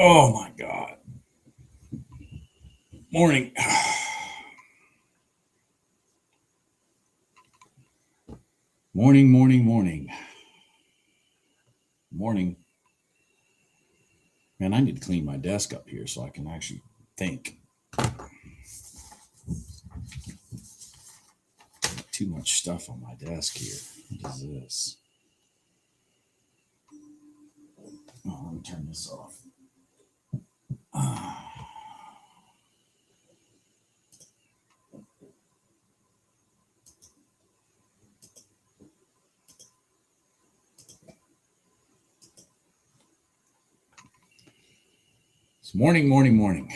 Oh my God. Morning. Morning, morning, morning. Morning. Man, I need to clean my desk up here so I can actually think. Too much stuff on my desk here. What is this? Oh, let me turn this off. It's morning, morning, morning.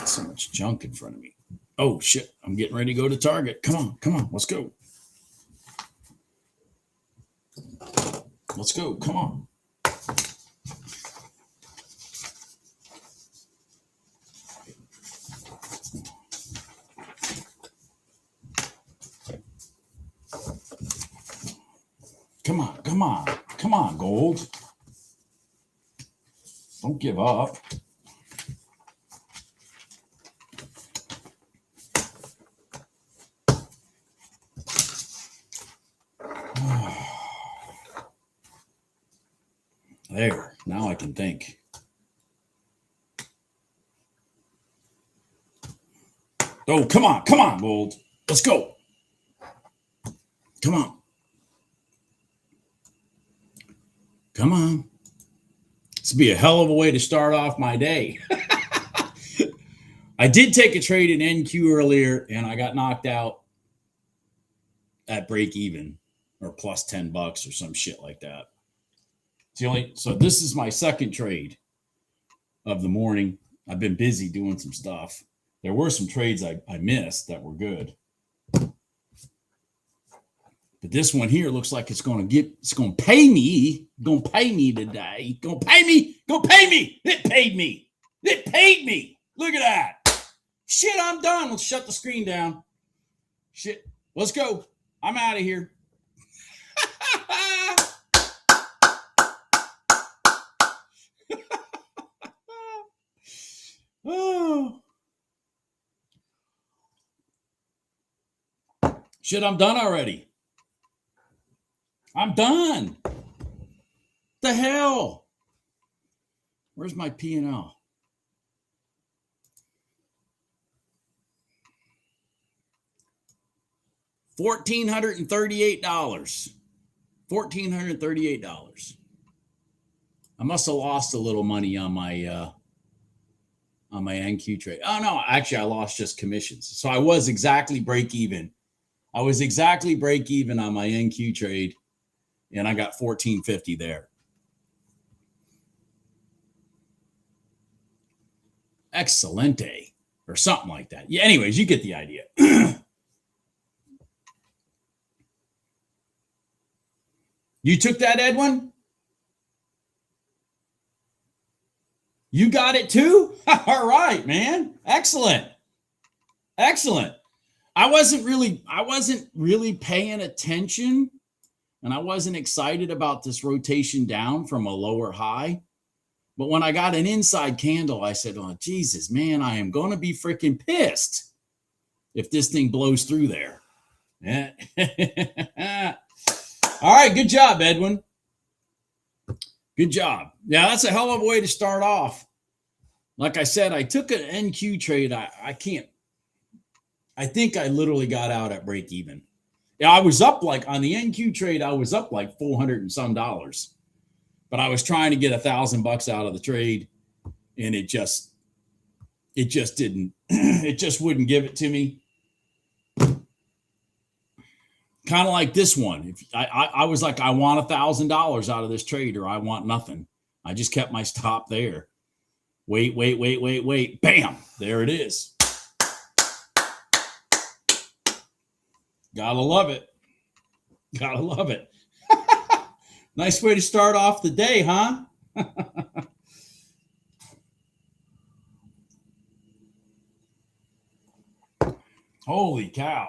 So much junk in front of me. Oh shit, I'm getting ready to go to Target. Come on, let's go. Let's go, come on. Come on, Gold. Don't give up. There, now I can think. Oh, come on, Gold. Let's go. Come on. Come on. This would be a hell of a way to start off my day. I did take a trade in NQ earlier and I got knocked out at break even or plus $10 or some shit like that. So this is my second trade of the morning. I've been busy doing some stuff. There were some trades I missed that were good. But this one here looks like it's going to pay me. Going to pay me today. Going to pay me. It paid me. Look at that. Shit, I'm done. Let's shut the screen down. Shit. Let's go. I'm out of here. Oh. Shit, I'm done already. I'm done. The hell? Where's my P&L? $1,438. $1,438. I must have lost a little money on my NQ trade. Oh no, actually I lost just commissions. So I was exactly break even. I was exactly break even on my NQ trade, and I got $1,450 there. Excelente, or something like that. Yeah, anyways, you get the idea. You took that, Edwin? You got it too? All right, man. Excellent. I wasn't really paying attention, and I wasn't excited about this rotation down from a lower high. But when I got an inside candle, I said, oh, Jesus, man, I am going to be freaking pissed if this thing blows through there. Yeah. All right, good job, Edwin. Good job. Yeah, that's a hell of a way to start off. Like I said, I took an NQ trade. I think I literally got out at break even. Yeah, I was up like on the NQ trade, I was up like $400 and some. But I was trying to get $1,000 out of the trade, and it just didn't. It just wouldn't give it to me. Kind of like this one. If I was like, I want $1,000 out of this trade, or I want nothing. I just kept my stop there. Wait. Bam! There it is. Gotta love it. Nice way to start off the day, huh? Holy cow.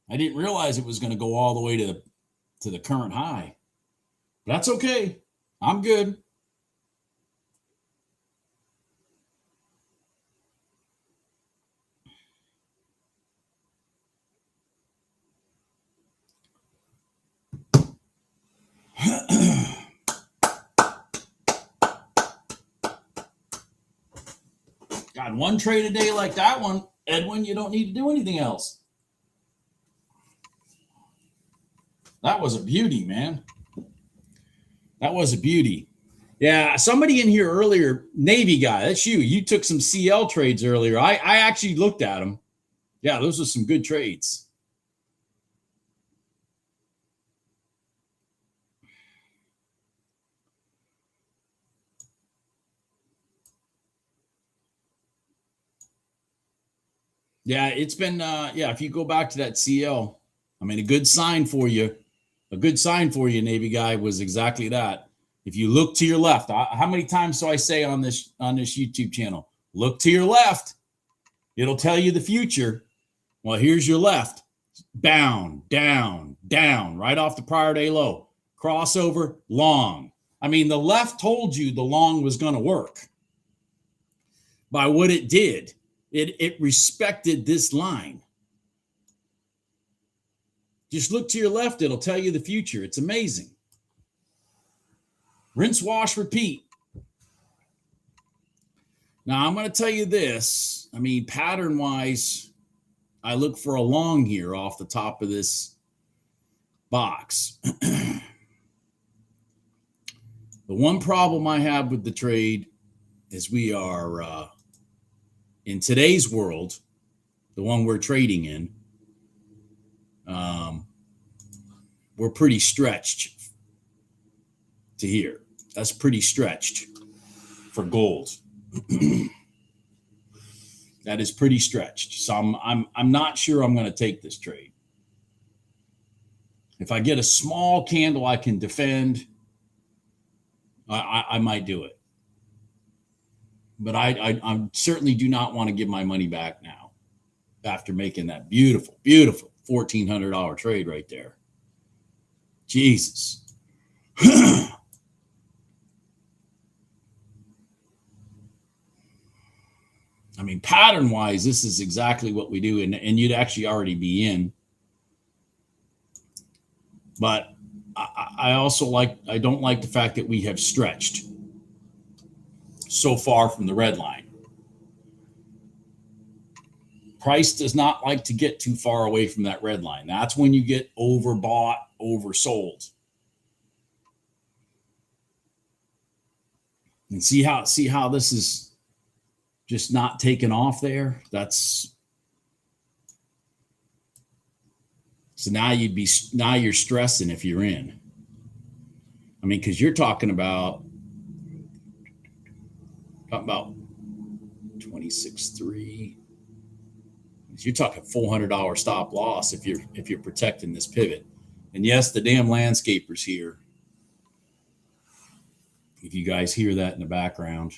I didn't realize it was going to go all the way to the current high. That's okay. I'm good. God, one trade a day like that one, Edwin, you don't need to do anything else. That was a beauty, man. That was a beauty. Yeah, somebody in here earlier, Navy guy, that's you. You took some CL trades earlier. I actually looked at them. Yeah, those are some good trades. Yeah, it's been if you go back to that CL, I mean a good sign for you. A good sign for you, Navy guy, was exactly that. If you look to your left, how many times do I say on this YouTube channel? Look to your left. It'll tell you the future. Well, here's your left. Down, down, down, right off the prior day low. Crossover, long. I mean, the left told you the long was going to work by what it did. It respected this line. Just look to your left. It'll tell you the future. It's amazing. Rinse, wash, repeat. Now, I'm going to tell you this. I mean, pattern-wise, I look for a long here off the top of this box. The one problem I have with the trade is we are, in today's world, the one we're trading in, we're pretty stretched to here. That's pretty stretched for gold. That is pretty stretched. So I'm not sure I'm going to take this trade. If I get a small candle I can defend, I might do it. But I certainly do not want to give my money back now after making that beautiful, beautiful $1,400 trade right there. Jesus. I mean, pattern-wise, this is exactly what we do, and you'd actually already be in. But I also I don't like the fact that we have stretched so far from the red line. Price does not like to get too far away from that red line. That's when you get overbought, oversold. And see how this is just not taking off there? That's so now you're stressing if you're in. I mean, because you're talking about 26.3. You're talking $400 stop loss if you're protecting this pivot. And yes, the damn landscaper's here. If you guys hear that in the background.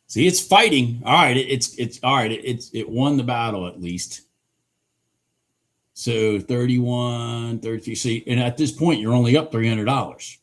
See, it's fighting. All right, it's all right. It won the battle at least. So 31, 33. See, and at this point, you're only up $300.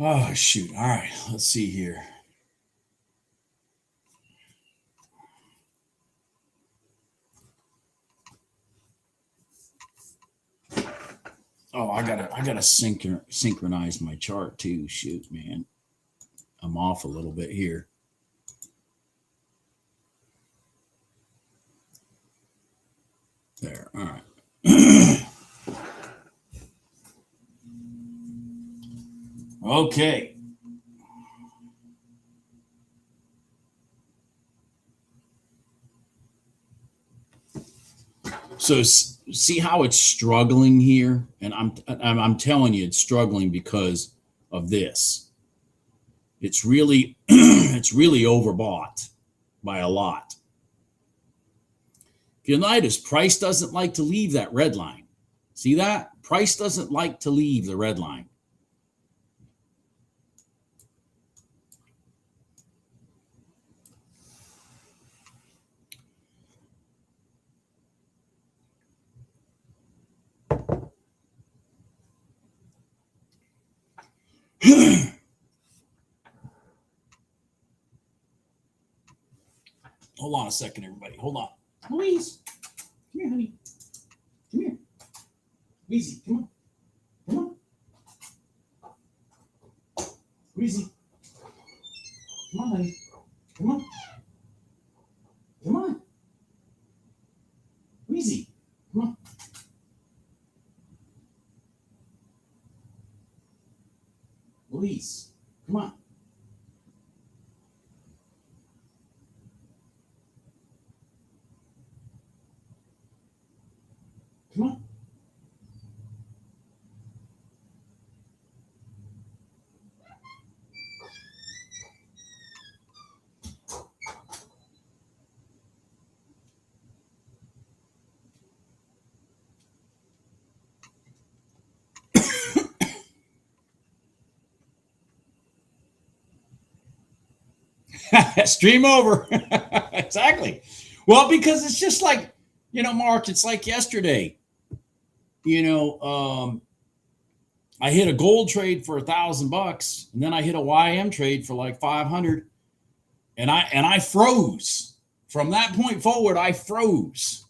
Oh, shoot. All right, let's see here. Oh, I gotta synchronize my chart too. Shoot, man, I'm off a little bit here. There, all right. Okay. So see how it's struggling here, and I'm telling you, it's struggling because of this. It's really it's really overbought by a lot. If you'll notice, price doesn't like to leave that red line. See that? Price doesn't like to leave the red line. Hold on a second, everybody. Hold on. Louise, come here, honey. Come here. Weezy, come on. Come on. Weezy. Come on, honey. Come on. Come on. Weezy. Come on. Louise, come on. Come on. Stream over. Exactly. Well, because it's just like, Mark, it's like yesterday. I hit a gold trade for $1,000, and then I hit a YM trade for like 500, and I froze. From that point forward, I froze.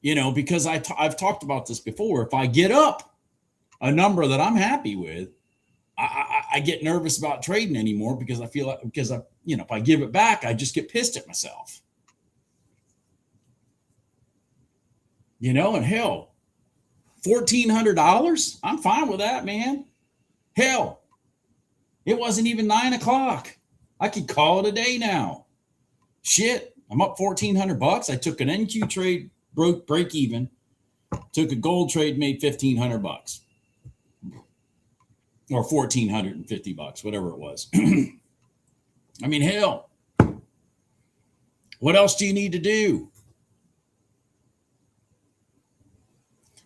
Because I've talked about this before. If I get up a number that I'm happy with, I get nervous about trading anymore because I feel like if I give it back, I just get pissed at myself. And hell, $1,400, I'm fine with that, man. Hell, it wasn't even 9:00. I could call it a day now. Shit, I'm up $1,400. I took an NQ trade, break even. Took a gold trade, made $1,500. Or $1,450, whatever it was. I mean, hell, what else do you need to do?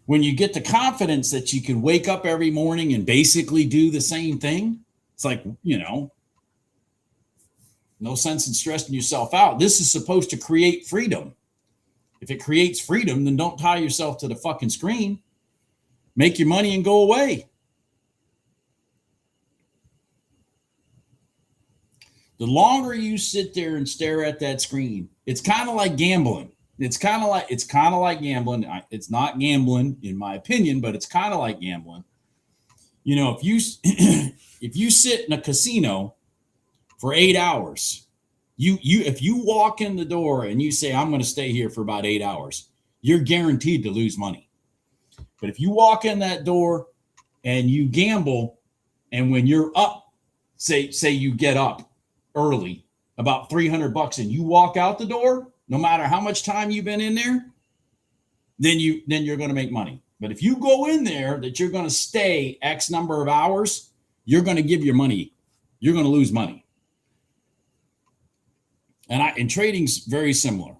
When you get the confidence that you can wake up every morning and basically do the same thing, it's like, no sense in stressing yourself out. This is supposed to create freedom. If it creates freedom, then don't tie yourself to the fucking screen. Make your money and go away. The longer you sit there and stare at that screen, it's kind of like gambling. It's kind of like gambling. It's not gambling, in my opinion, but it's kind of like gambling. If you sit in a casino for 8 hours, if you walk in the door and you say, I'm going to stay here for about 8 hours, you're guaranteed to lose money. But if you walk in that door and you gamble, and when you're up, say you get up early, about $300, and you walk out the door, no matter how much time you've been in there, then you're going to make money. But if you go in there that you're going to stay X number of hours, you're going to give your money. You're going to lose money. And trading's very similar.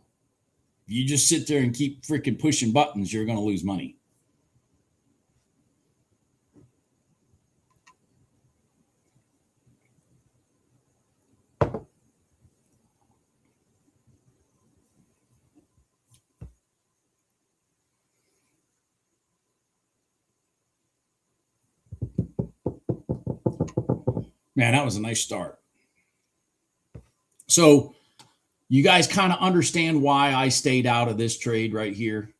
If you just sit there and keep freaking pushing buttons, you're going to lose money. Man, that was a nice start. So you guys kind of understand why I stayed out of this trade right here.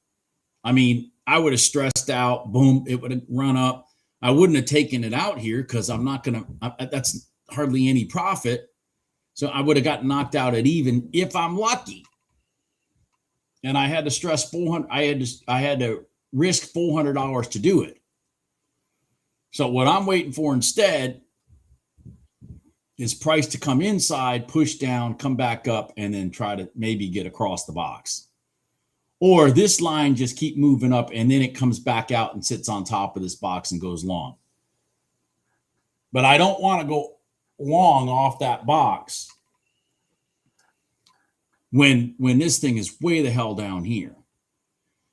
I mean, I would have stressed out. Boom, it would have run up. I wouldn't have taken it out here because I'm not going to, that's hardly any profit. So I would have gotten knocked out at even if I'm lucky. And I had to stress 400. I had to risk $400 to do it. So what I'm waiting for instead is price to come inside, push down, come back up, and then try to maybe get across the box. Or this line just keep moving up and then it comes back out and sits on top of this box and goes long. But I don't want to go long off that box when this thing is way the hell down here.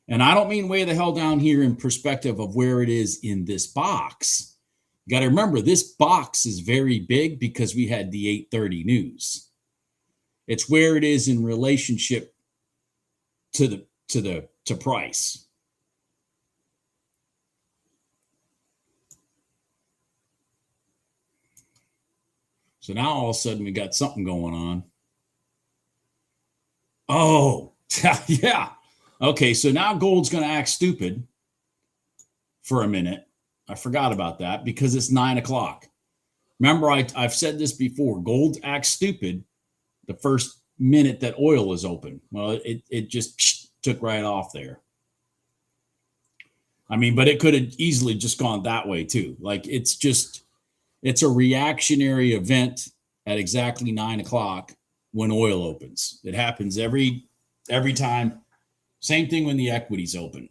And I don't mean way the hell down here in perspective of where it is in this box. You got to remember, this box is very big because we had the 830 news. It's where it is in relationship to price. So now all of a sudden we got something going on. Oh, yeah. Okay, so now gold's going to act stupid for a minute. I forgot about that because it's 9 o'clock. Remember, I've said this before. Gold acts stupid the first minute that oil is open. Well, it just took right off there. I mean, but it could have easily just gone that way too. Like it's a reactionary event at exactly 9 o'clock when oil opens. It happens every time. Same thing when the equities open.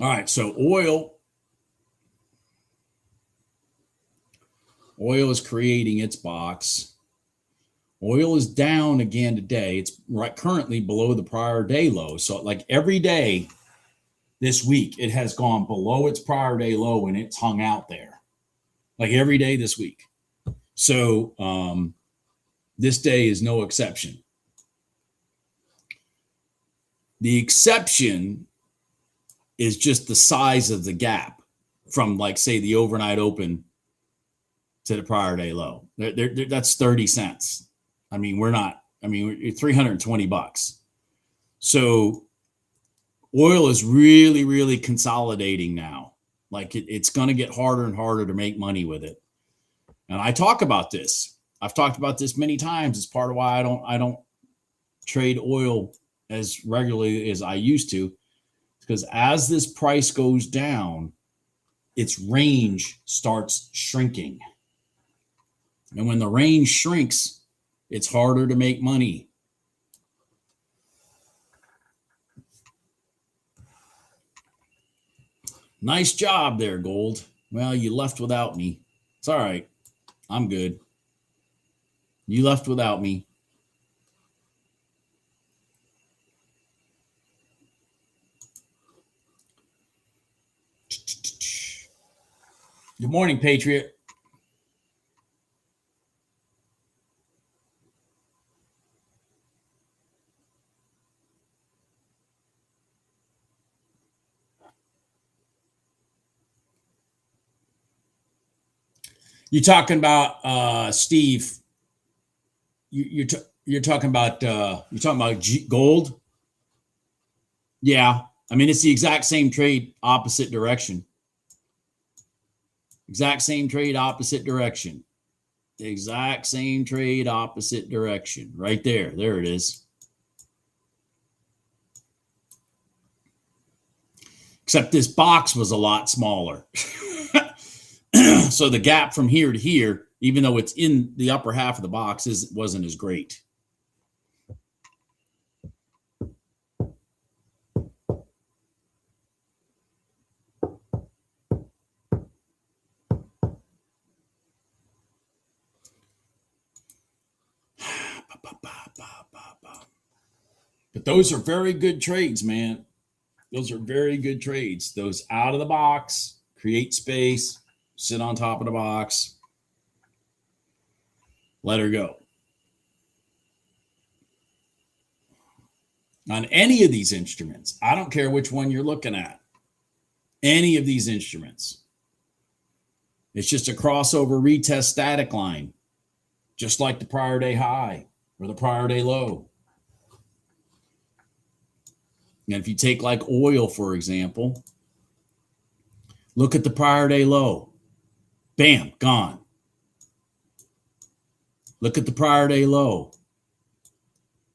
All right, so oil is creating its box. Oil is down again today. It's right currently below the prior day low. So like every day this week, it has gone below its prior day low and it's hung out there. Like every day this week. So this day is no exception. The exception is just the size of the gap from, like, say, the overnight open to the prior day low. That's 30 cents. I mean, we're 320 bucks. So oil is really, really consolidating now. Like it's going to get harder and harder to make money with it. And I talk about this. I've talked about this many times. It's part of why I don't trade oil as regularly as I used to. Because as this price goes down, its range starts shrinking. And when the range shrinks, it's harder to make money. Nice job there, gold. Well, you left without me. It's all right. I'm good. You left without me. Good morning, Patriot. You talking about Steve? You're talking about gold? Yeah, I mean it's the exact same trade, opposite direction. Exact same trade, opposite direction. Exact same trade, opposite direction. Right there. There it is. Except this box was a lot smaller. So the gap from here to here, even though it's in the upper half of the box, wasn't as great. But those are very good trades, man. Those are very good trades. Those out of the box, create space, sit on top of the box, let her go. On any of these instruments, I don't care which one you're looking at. any of these instruments. It's just a crossover retest static line, just like the prior day high or the prior day low. And if you take like oil, for example, look at the prior day low. Bam, gone. Look at the prior day low.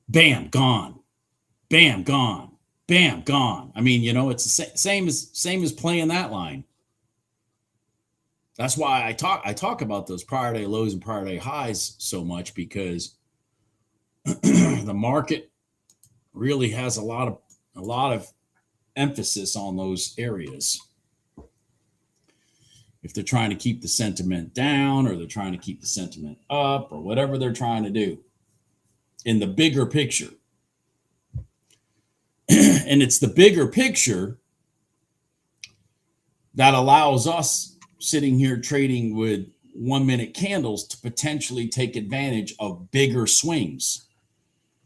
Bam, gone. Bam, gone. Bam, gone. I mean, it's the same as playing that line. That's why I talk about those prior day lows and prior day highs so much, because the market really has a lot of emphasis on those areas. If they're trying to keep the sentiment down, or they're trying to keep the sentiment up, or whatever they're trying to do in the bigger picture. And it's the bigger picture that allows us sitting here trading with 1 minute candles to potentially take advantage of bigger swings.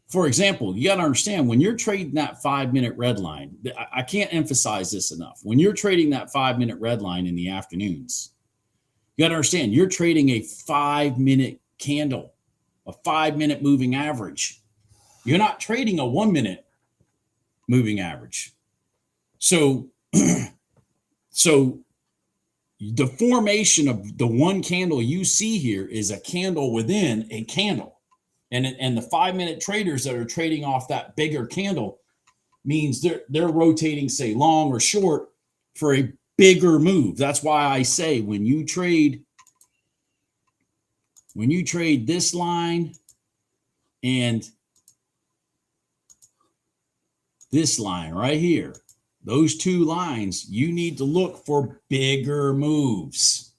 For example, you got to understand, when you're trading that 5 minute red line, I can't emphasize this enough. When you're trading that 5 minute red line in the afternoons, you got to understand, you're trading a 5 minute candle, a 5 minute moving average. You're not trading a 1 minute moving average. So the formation of the one candle you see here is a candle within a candle. And the 5 minute traders that are trading off that bigger candle means they're rotating, say, long or short for a bigger move. That's why I say when you trade this line and this line right here, those two lines, you need to look for bigger moves.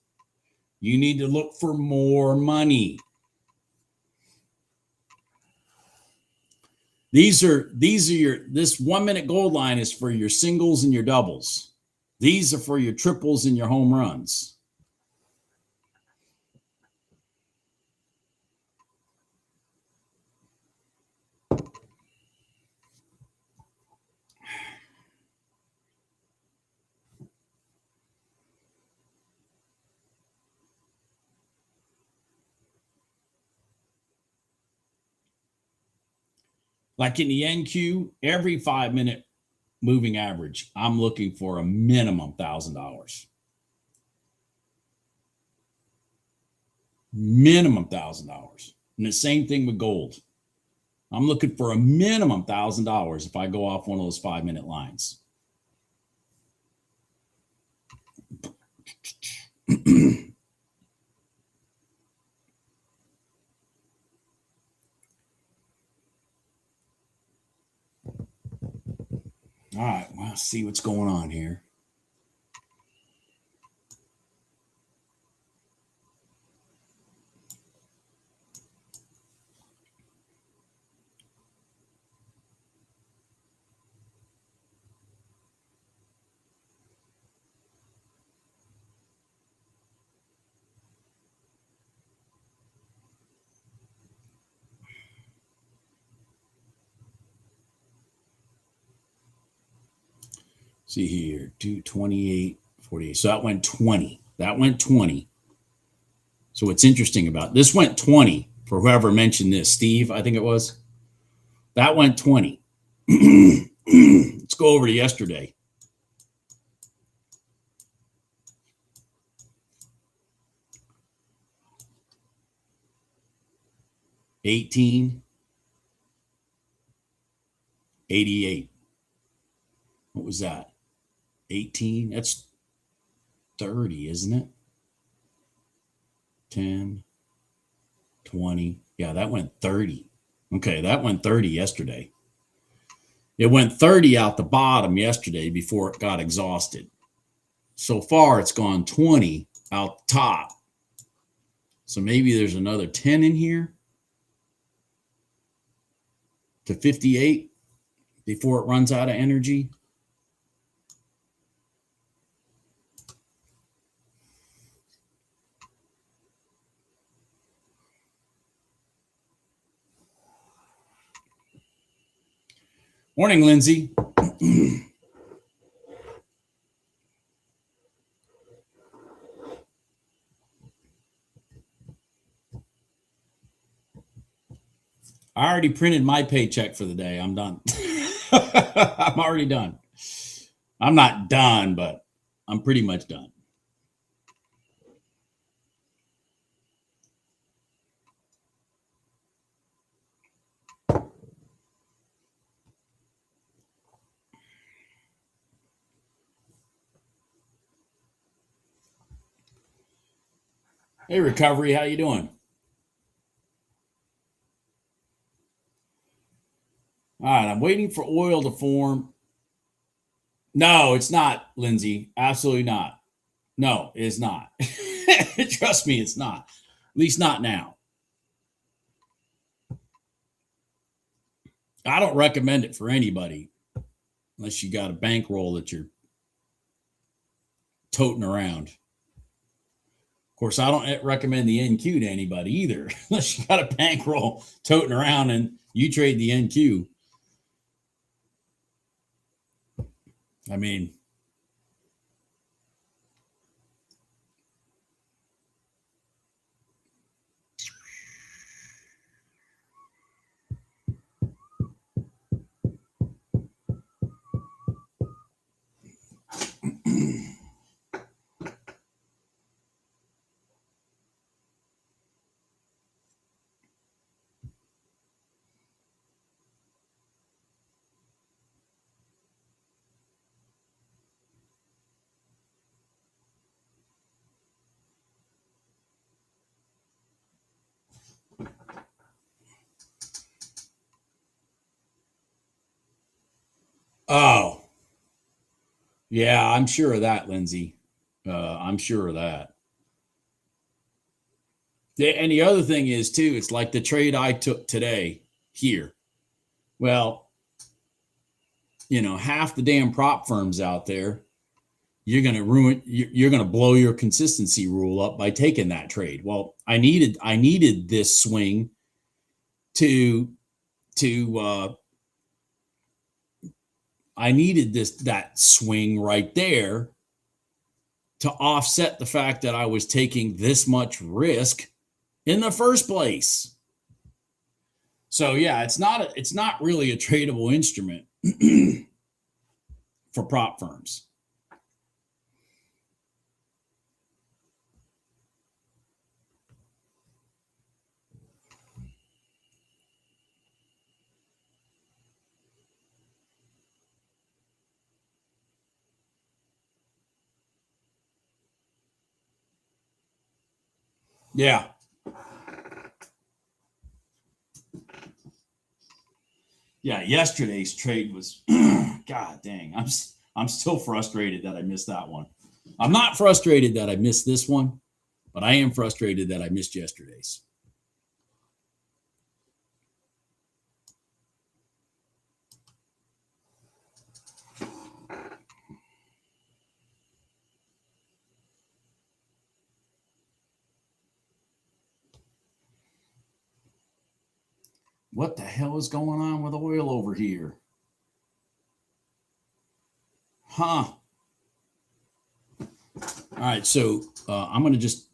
You need to look for more money. This 1 minute gold line is for your singles and your doubles. These are for your triples and your home runs. Like in the NQ, every 5 minute moving average, I'm looking for a minimum $1,000. Minimum $1,000. And the same thing with gold. I'm looking for a minimum $1,000 if I go off one of those 5 minute lines. All right, well, let's see what's going on here. See here, 228.48. So that went 20. That went 20. So what's interesting about this went 20 for whoever mentioned this, Steve, I think it was. That went 20. Let's go over to yesterday. $18.88. What was that? 18? That's 30, isn't it? 10, 20. Yeah, that went 30. Okay, that went 30 yesterday. It went 30 out the bottom yesterday before it got exhausted. So far, it's gone 20 out the top. So maybe there's another 10 in here to 58 before it runs out of energy. Morning, Lindsay. I already printed my paycheck for the day. I'm done. I'm already done. I'm not done, but I'm pretty much done. Hey, Recovery, how you doing? All right, I'm waiting for oil to form. No, it's not, Lindsay. Absolutely not. No, it's not. Trust me, it's not. At least not now. I don't recommend it for anybody unless you got a bankroll that you're toting around. Of course, I don't recommend the NQ to anybody either, unless you got a bankroll toting around and you trade the NQ. I mean, oh, yeah, I'm sure of that, Lindsay. I'm sure of that. And the other thing is, too, it's like the trade I took today here. Well, half the damn prop firms out there, you're going to ruin, you're going to blow your consistency rule up by taking that trade. Well, I needed this swing to I needed that swing right there to offset the fact that I was taking this much risk in the first place. So yeah, it's not really a tradable instrument for prop firms. Yeah. Yeah, yesterday's trade was god dang. I'm still frustrated that I missed that one. I'm not frustrated that I missed this one, but I am frustrated that I missed yesterday's. What the hell is going on with oil over here? Huh. All right, so I'm going to just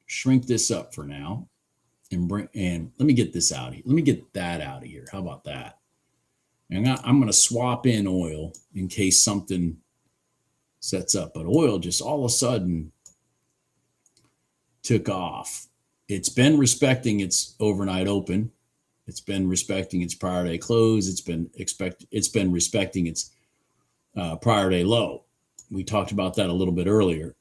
shrink this up for now and let me get this out of here. Let me get that out of here. How about that? And I'm going to swap in oil in case something sets up. But oil just all of a sudden took off. It's been respecting its overnight open. It's been respecting its prior day close. It's been respecting its prior day low. We talked about that a little bit earlier.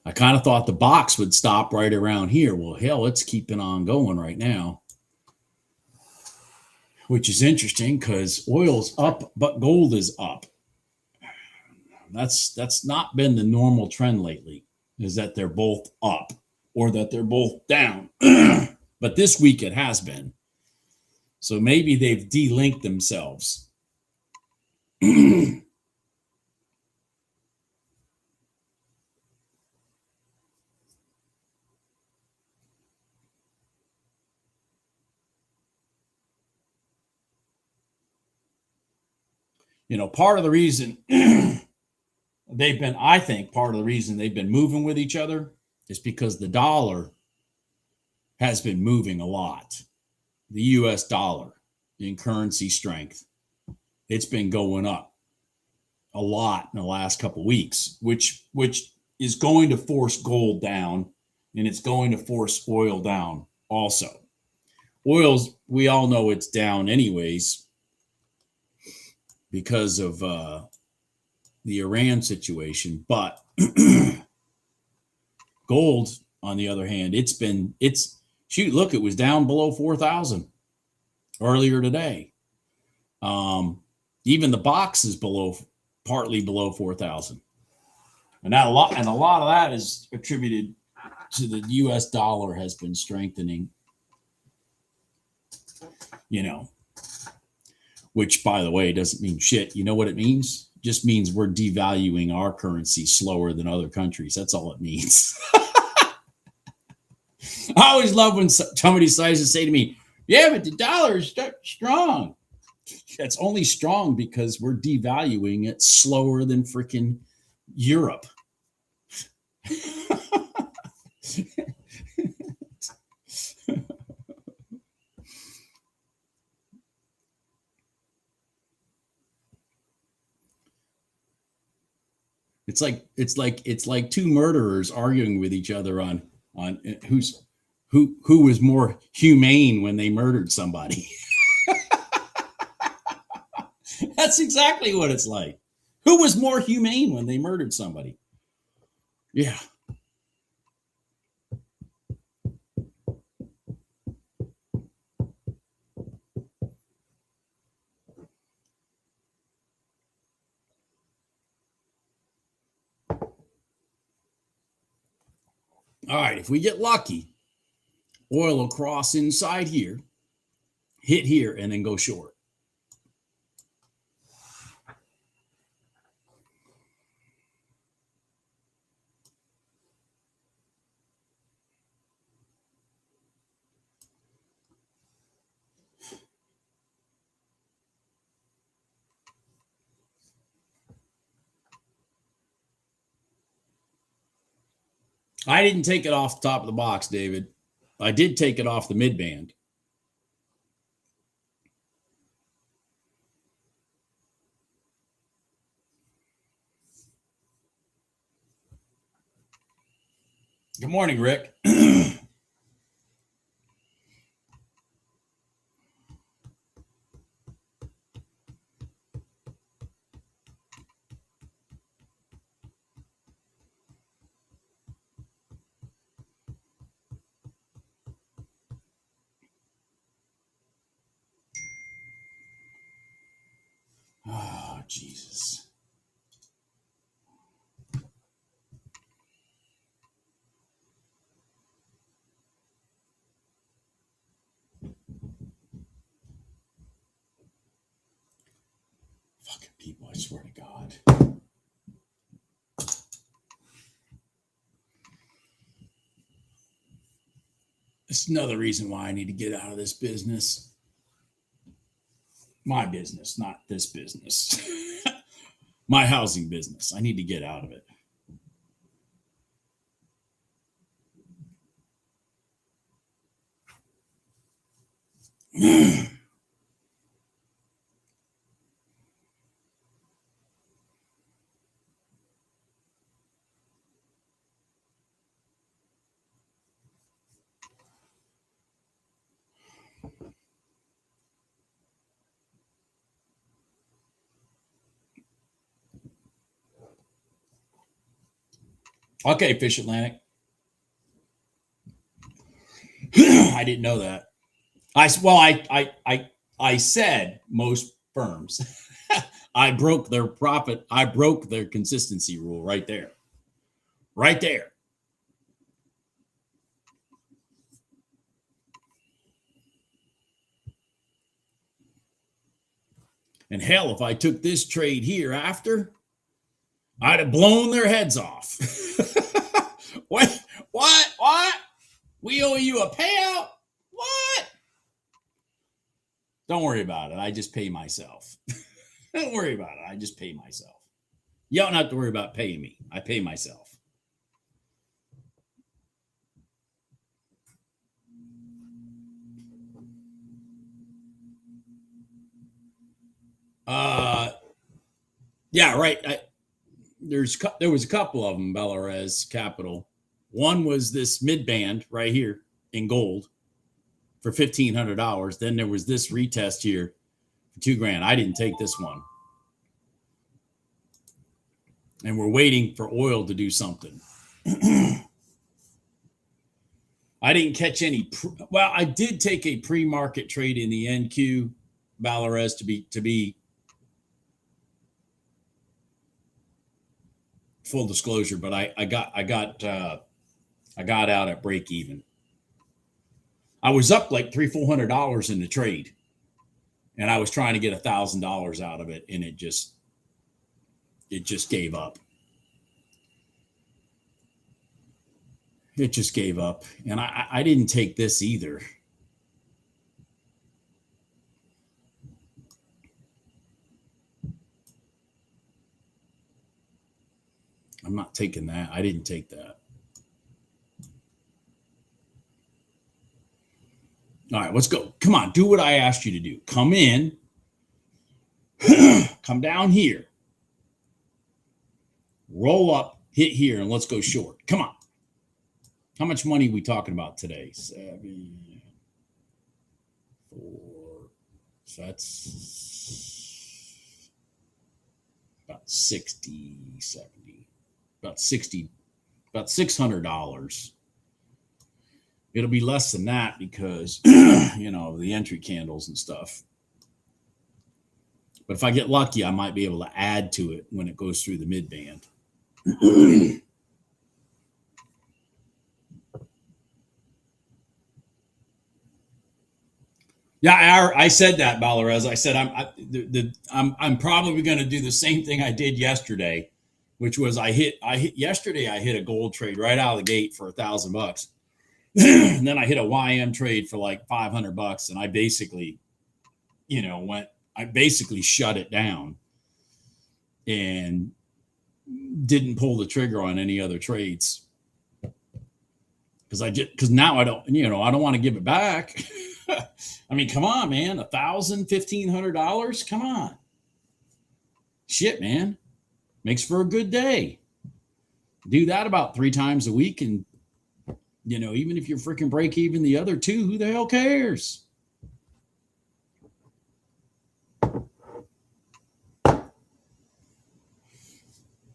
I kind of thought the box would stop right around here. Well, hell, it's keeping on going right now, which is interesting because oil's up, but gold is up. That's not been the normal trend lately, is that they're both up or that they're both down. But this week it has been. So maybe they've delinked themselves. Part of the reason I think part of the reason they've been moving with each other is because the dollar has been moving a lot. the US dollar in currency strength. It's been going up a lot in the last couple of weeks, which is going to force gold down, and it's going to force oil down also. Oil's, we all know it's down anyways because of the Iran situation, but gold, on the other hand, look, it was down below 4,000 earlier today. Even the box is partly below 4,000, and a lot of that is attributed to the U.S. dollar has been strengthening. Which, by the way, doesn't mean shit. You know what it means? It just means we're devaluing our currency slower than other countries. That's all it means. I always love when somebody tries to say to me, yeah, but the dollar is strong. That's only strong because we're devaluing it slower than freaking Europe. It's like two murderers arguing with each other on who was more humane when they murdered somebody. That's exactly what it's like. Who was more humane when they murdered somebody? Yeah. All right, if we get lucky, oil will cross inside here, hit here, and then go short. I didn't take it off the top of the box, David. I did take it off the mid band. Good morning, Rick. Oh, Jesus. Fucking people, I swear to God. It's another reason why I need to get out of this business. My business, not this business. My housing business. I need to get out of it. Okay, Fish Atlantic. I didn't know that. I said most firms. I broke their profit. I broke their consistency rule right there. Right there. And hell, if I took this trade here after, I'd have blown their heads off. What? We owe you a payout? What? Don't worry about it. I just pay myself. Don't worry about it. I just pay myself. You don't have to worry about paying me. I pay myself. Uh, yeah, right. There was a couple of them, Belarus Capital. One was this mid band right here in gold for $1,500. Then there was this retest here for $2,000. I didn't take this one, and we're waiting for oil to do something. I didn't catch any. Well, I did take a pre-market trade in the NQ Belarus to be full disclosure, but I got out at break even. I was up like $300-400 in the trade, and I was trying to get $1,000 out of it, and it just gave up. It just gave up, and I didn't take this either. I'm not taking that. I didn't take that. All right, let's go. Come on, do what I asked you to do. Come in, come down here, roll up, hit here, and let's go short. Come on. How much money are we talking about today? 7, 4. So that's about 60, 70, about 60, about $600. It'll be less than that because, the entry candles and stuff. But if I get lucky, I might be able to add to it when it goes through the mid band. Yeah, I said that, Belarus. I said I'm probably going to do the same thing I did yesterday, which was I hit yesterday. I hit a gold trade right out of the gate for $1,000. And then I hit a YM trade for like $500, and I basically, I basically shut it down and didn't pull the trigger on any other trades because now I don't want to give it back. I mean, come on, man, $1,000, $1,500, come on, shit, man, makes for a good day. Do that about 3 times a week, and even if you're freaking break even the other 2, who the hell cares?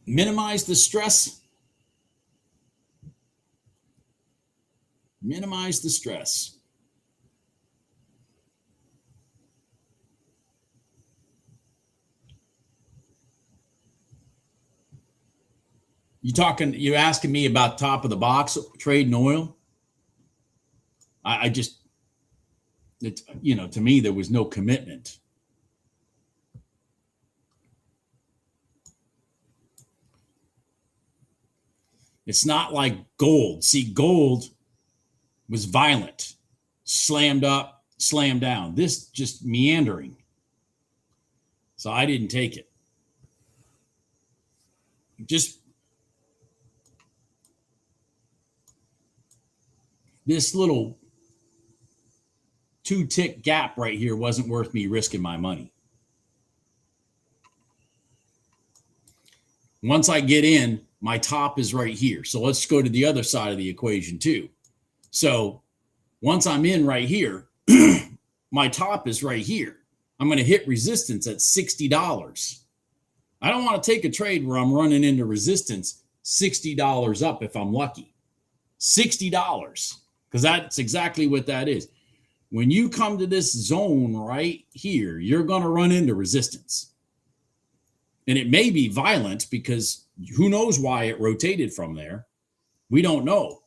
Minimize the stress. Minimize the stress. You asking me about top of the box trade in oil? I just, to me, there was no commitment. It's not like gold. See, gold was violent, slammed up, slammed down. This just meandering. So I didn't take it. Just this little 2-tick gap right here wasn't worth me risking my money. Once I get in, my top is right here. So let's go to the other side of the equation too. So once I'm in right here, my top is right here. I'm going to hit resistance at $60. I don't want to take a trade where I'm running into resistance $60 up if I'm lucky. $60, because that's exactly what that is. When you come to this zone right here, you're going to run into resistance. And it may be violent because who knows why it rotated from there. We don't know.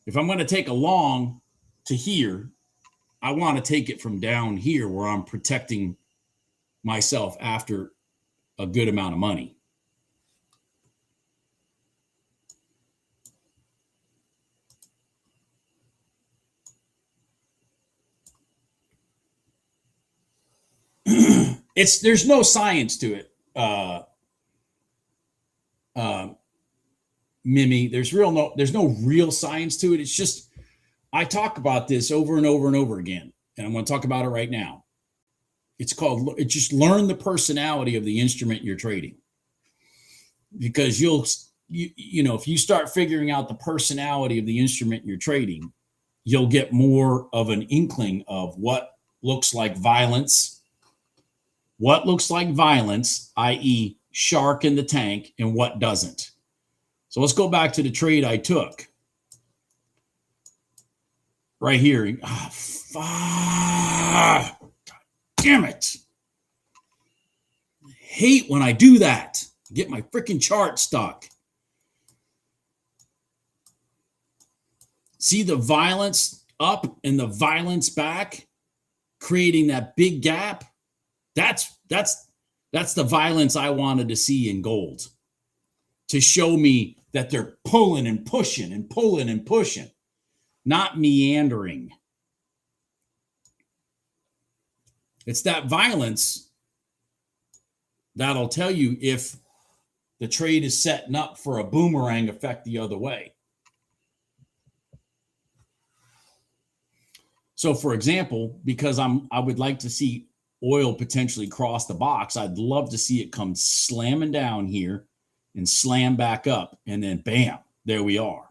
If I'm going to take a long to here, I want to take it from down here where I'm protecting myself after a good amount of money. There's no science to it, Mimi. There's no real science to it. It's just I talk about this over and over and over again, and I'm going to talk about it right now. It's called, just learn the personality of the instrument you're trading. Because you know, if you start figuring out the personality of the instrument you're trading, you'll get more of an inkling of what looks like violence, i.e. shark in the tank, and what doesn't. So let's go back to the trade I took. Right here. Damn it. I hate when I do that. Get my freaking chart stuck. See the violence up and the violence back, creating that big gap? That's the violence I wanted to see in gold, to show me that they're pulling and pushing and pulling and pushing, not meandering. It's that violence that'll tell you if the trade is setting up for a boomerang effect the other way. So, for example, because I would like to see oil potentially cross the box, I'd love to see it come slamming down here and slam back up, and then bam, there we are.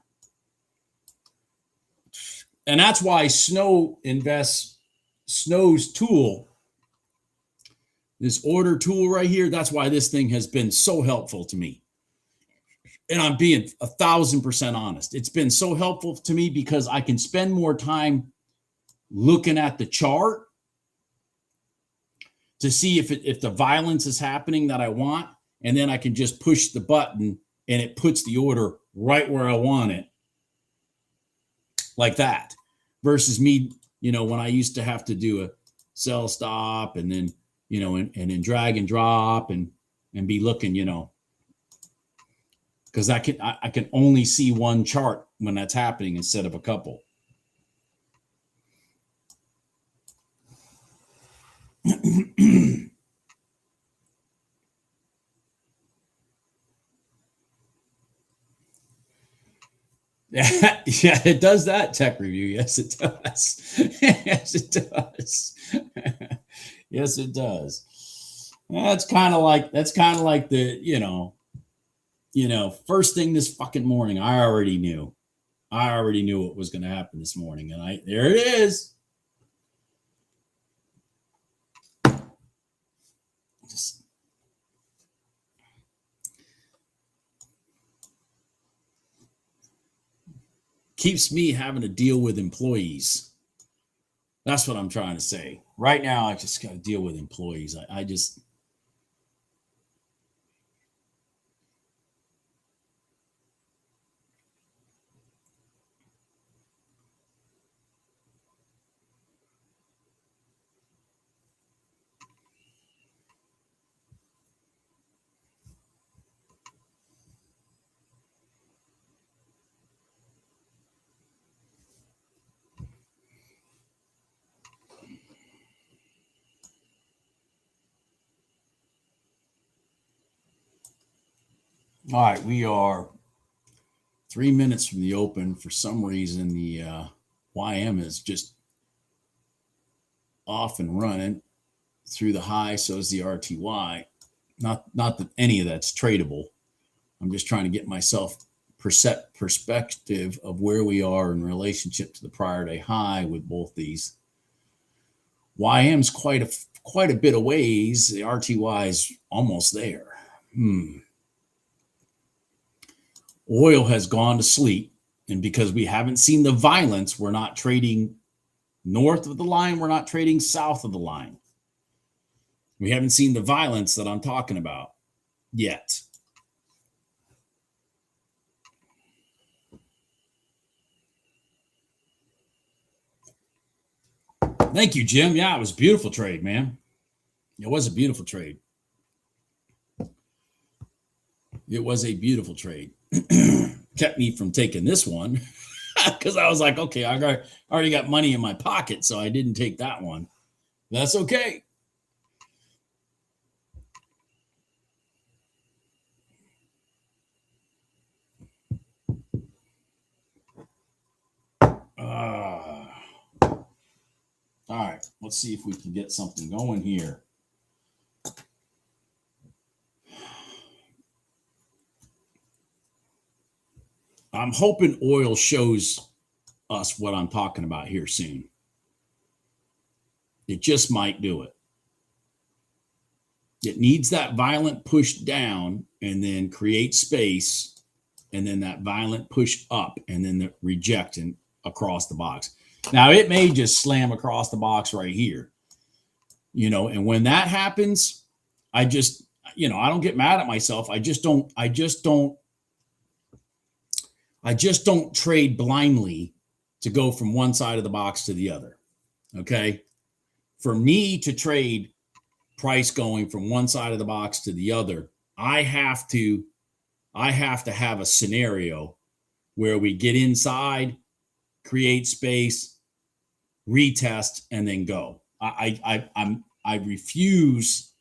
And that's why Snow's tool, this order tool right here, that's why this thing has been so helpful to me. And I'm being 1,000% honest. It's been so helpful to me because I can spend more time looking at the chart to see if the violence is happening that I want, and then I can just push the button and it puts the order right where I want it, like that. Versus me, you know, when I used to have to do a sell stop and then, you know, and then drag and drop and be looking, you know, because I can only see one chart when that's happening instead of a couple. Yeah, it does that, Tech Review. Yes, it does. Yes, it does. Yes, it does. That's kind of like the, you know, first thing this fucking morning, I already knew what was going to happen this morning, and there it is. Just keeps me having to deal with employees. That's what I'm trying to say. Right now, I just got to deal with employees. I just. All right, we are 3 minutes from the open. For some reason, the YM is just off and running through the high. So is the RTY. Not that any of that's tradable. I'm just trying to get myself perspective of where we are in relationship to the prior day high with both these. YM's quite a bit of ways. The RTY is almost there. Oil has gone to sleep, and because we haven't seen the violence, we're not trading north of the line, we're not trading south of the line. We haven't seen the violence that I'm talking about yet. Thank you, Jim. Yeah, it was a beautiful trade, man. It was a beautiful trade. It was a beautiful trade. Kept me from taking this one because I was like, okay, I already got money in my pocket, so I didn't take that one. That's okay. All right, let's see if we can get something going here. I'm hoping oil shows us what I'm talking about here soon. It just might do it. It needs that violent push down and then create space, and then that violent push up and then the rejecting across the box. Now, it may just slam across the box right here, and when that happens, I just, I don't get mad at myself. I just don't trade blindly to go from one side of the box to the other. Okay. For me to trade price going from one side of the box to the other, I have to have a scenario where we get inside, create space, retest, and then go. I refuse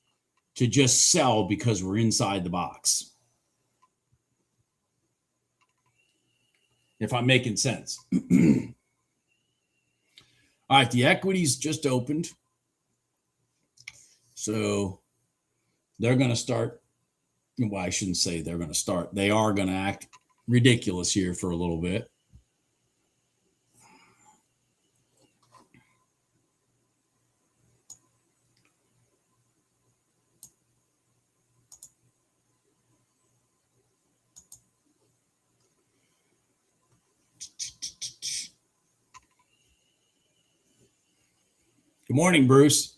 to just sell because we're inside the box. If I'm making sense. All right, the equities just opened. So they're going to start. Well, I shouldn't say they're going to start. They are going to act ridiculous here for a little bit. Good morning, Bruce.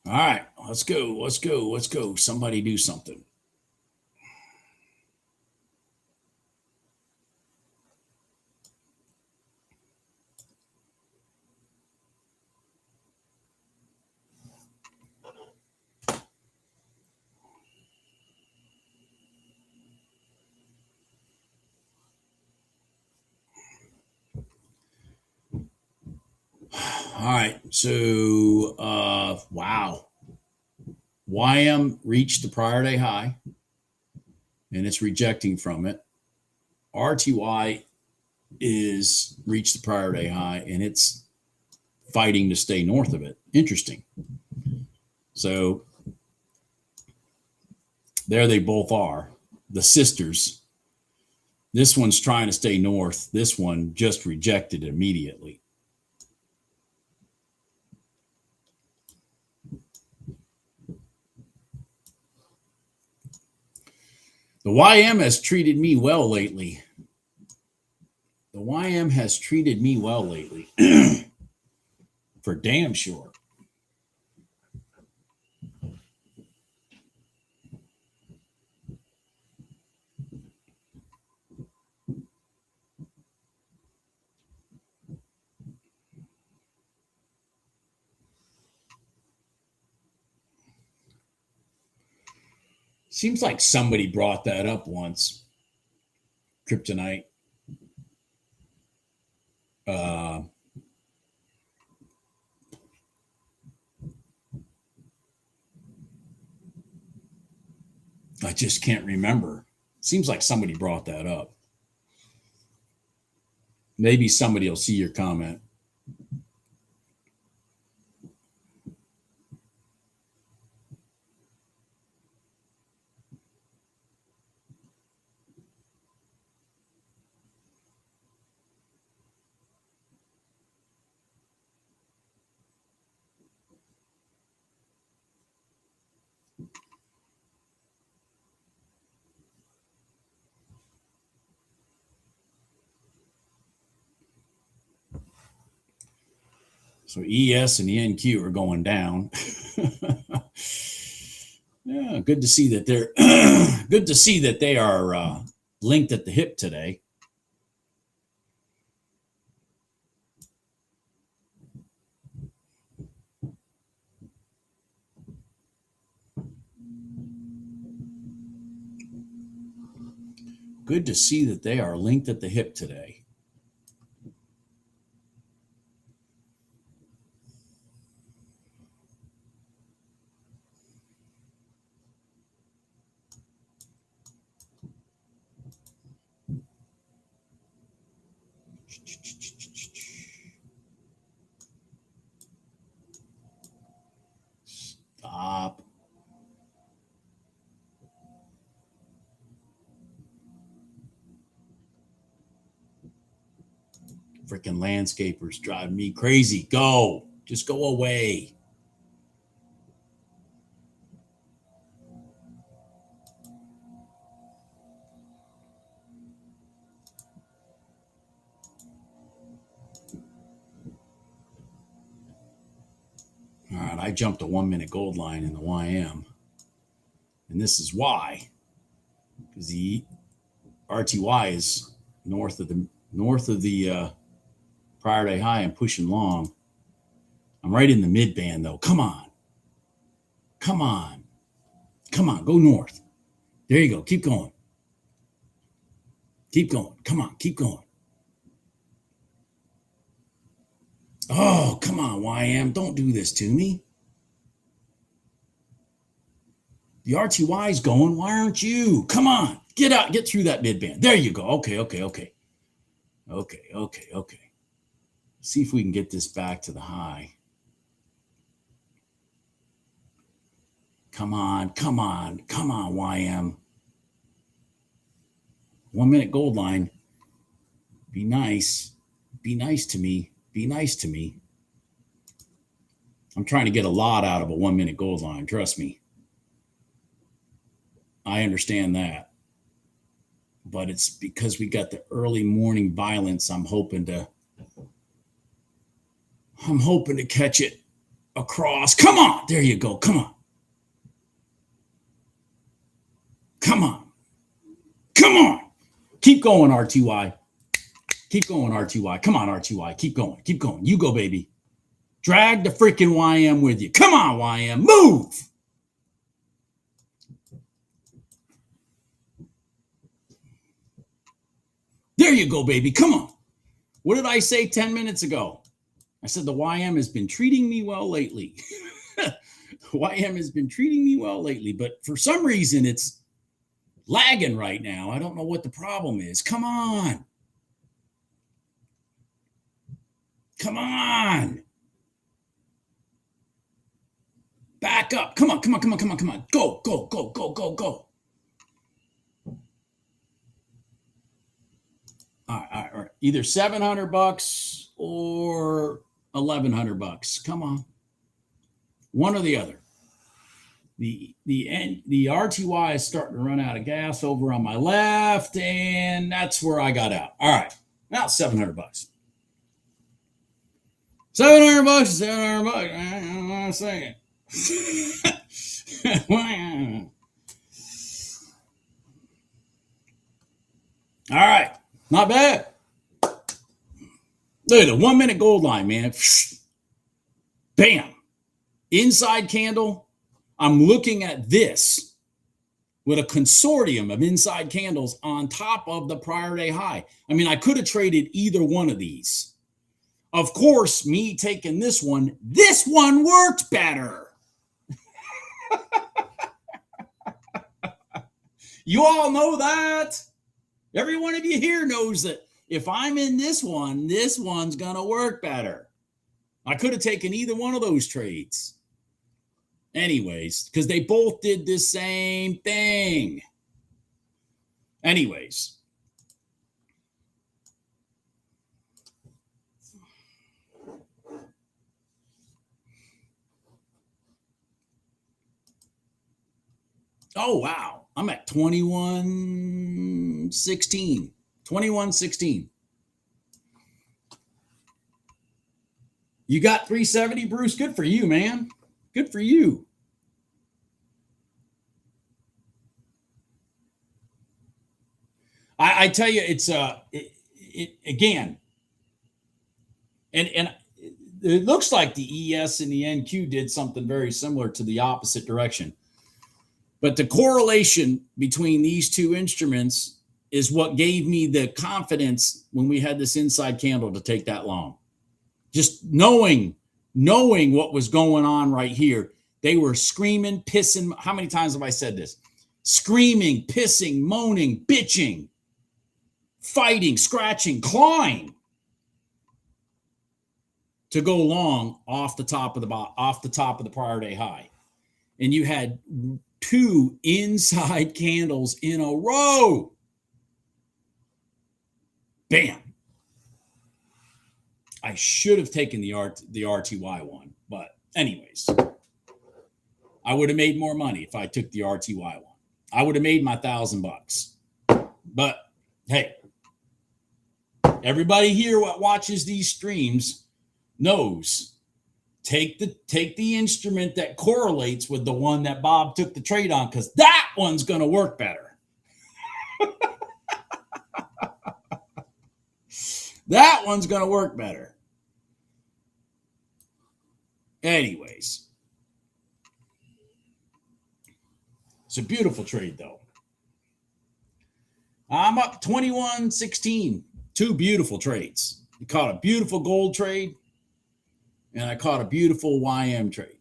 All right, let's go. Somebody do something. All right, so wow. YM reached the prior day high, and it's rejecting from it. RTY is reached the prior day high, and it's fighting to stay north of it. Interesting. So there they both are, the sisters. This one's trying to stay north. This one just rejected immediately. The YM has treated me well lately. The YM has treated me well lately. For damn sure. Seems like somebody brought that up once. Kryptonite. I just can't remember. Seems like somebody brought that up. Maybe somebody will see your comment. So ES and the NQ are going down. Yeah, good to see that they're good to see that they are linked at the hip today. Good to see that they are linked at the hip today. Stop. Freaking landscapers drive me crazy. Go. Just go away. All right, I jumped a 1 minute gold line in the YM. And this is why. Because the RTY is north of the prior day high and pushing long. I'm right in the mid band though. Come on. Come on. Come on. Go north. There you go. Keep going. Keep going. Come on. Keep going. Oh, come on, YM. Don't do this to me. The RTY's going. Why aren't you? Come on. Get out. Get through that mid band. There you go. Okay. See if we can get this back to the high. Come on, YM. 1 minute gold line. Be nice. Be nice to me. Be nice to me. I'm trying to get a lot out of a 1 minute gold line. Trust me. I understand that. But it's because we got the early morning violence. I'm hoping to catch it across. Come on. There you go. Come on. Come on. Come on. Keep going, RTY. Keep going, RTY. Come on, RTY. Keep going. Keep going. You go, baby. Drag the freaking YM with you. Come on, YM. Move. There you go, baby. Come on. What did I say 10 minutes ago? I said the YM has been treating me well lately. YM has been treating me well lately, but for some reason it's lagging right now. I don't know what the problem is. Come on. Come on. Back up. Come on. Go. All right. Either $700 or $1,100. Come on. One or the other. The RTY is starting to run out of gas over on my left, and that's where I got out. All right. Now $700. $700 is $700. I don't want to say it. All right. Not bad. Look at the 1 minute gold line, man. Bam. Inside candle. I'm looking at this with a consortium of inside candles on top of the prior day high. I mean, I could have traded either one of these. Of course, me taking this one worked better. You all know that. Every one of you here knows that if I'm in this one's going to work better. I could have taken either one of those trades. Anyways, because they both did the same thing. Anyways. Oh, wow. I'm at 21.16. 21.16. You got 370, Bruce? Good for you, man. Good for you. I tell you, it's again, and it looks like the ES and the NQ did something very similar to the opposite direction. But the correlation between these two instruments is what gave me the confidence when we had this inside candle to take that long. Just knowing what was going on right here. They were screaming, pissing. How many times have I said this? Screaming, pissing, moaning, bitching, fighting, scratching, clawing to go long off the top of the prior day high. And you had 2 inside candles in a row. Bam. I should have taken the RTY one, but anyways, I would have made more money if I took the RTY one. I would have made my $1,000. But hey, everybody here what watches these streams knows take the instrument that correlates with the one that Bob took the trade on, because that one's going to work better. That one's going to work better. Anyways, it's a beautiful trade, though. I'm up 21-16. 2 beautiful trades. I caught a beautiful gold trade, and I caught a beautiful YM trade.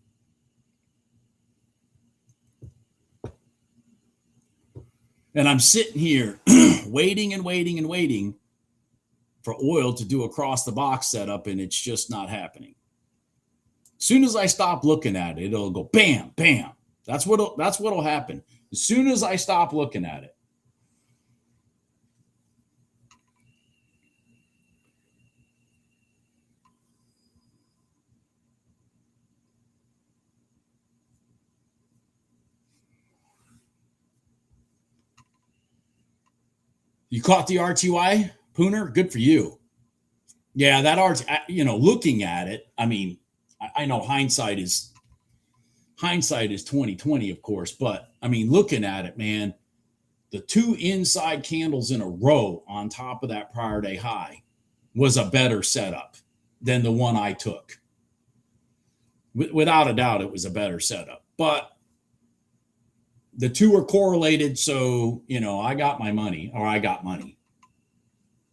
And I'm sitting here waiting and waiting and waiting for oil to do a cross the box setup, and it's just not happening. As soon as I stop looking at it, it'll go bam, bam. That's what'll happen. As soon as I stop looking at it. You caught the RTY, Pooner? Good for you. Yeah, that looking at it, I mean, I know hindsight is 20/20, of course, but I mean, looking at it, man, the 2 inside candles in a row on top of that prior day high was a better setup than the one I took. Without a doubt, it was a better setup, but the 2 are correlated. So, I got my money, or I got money.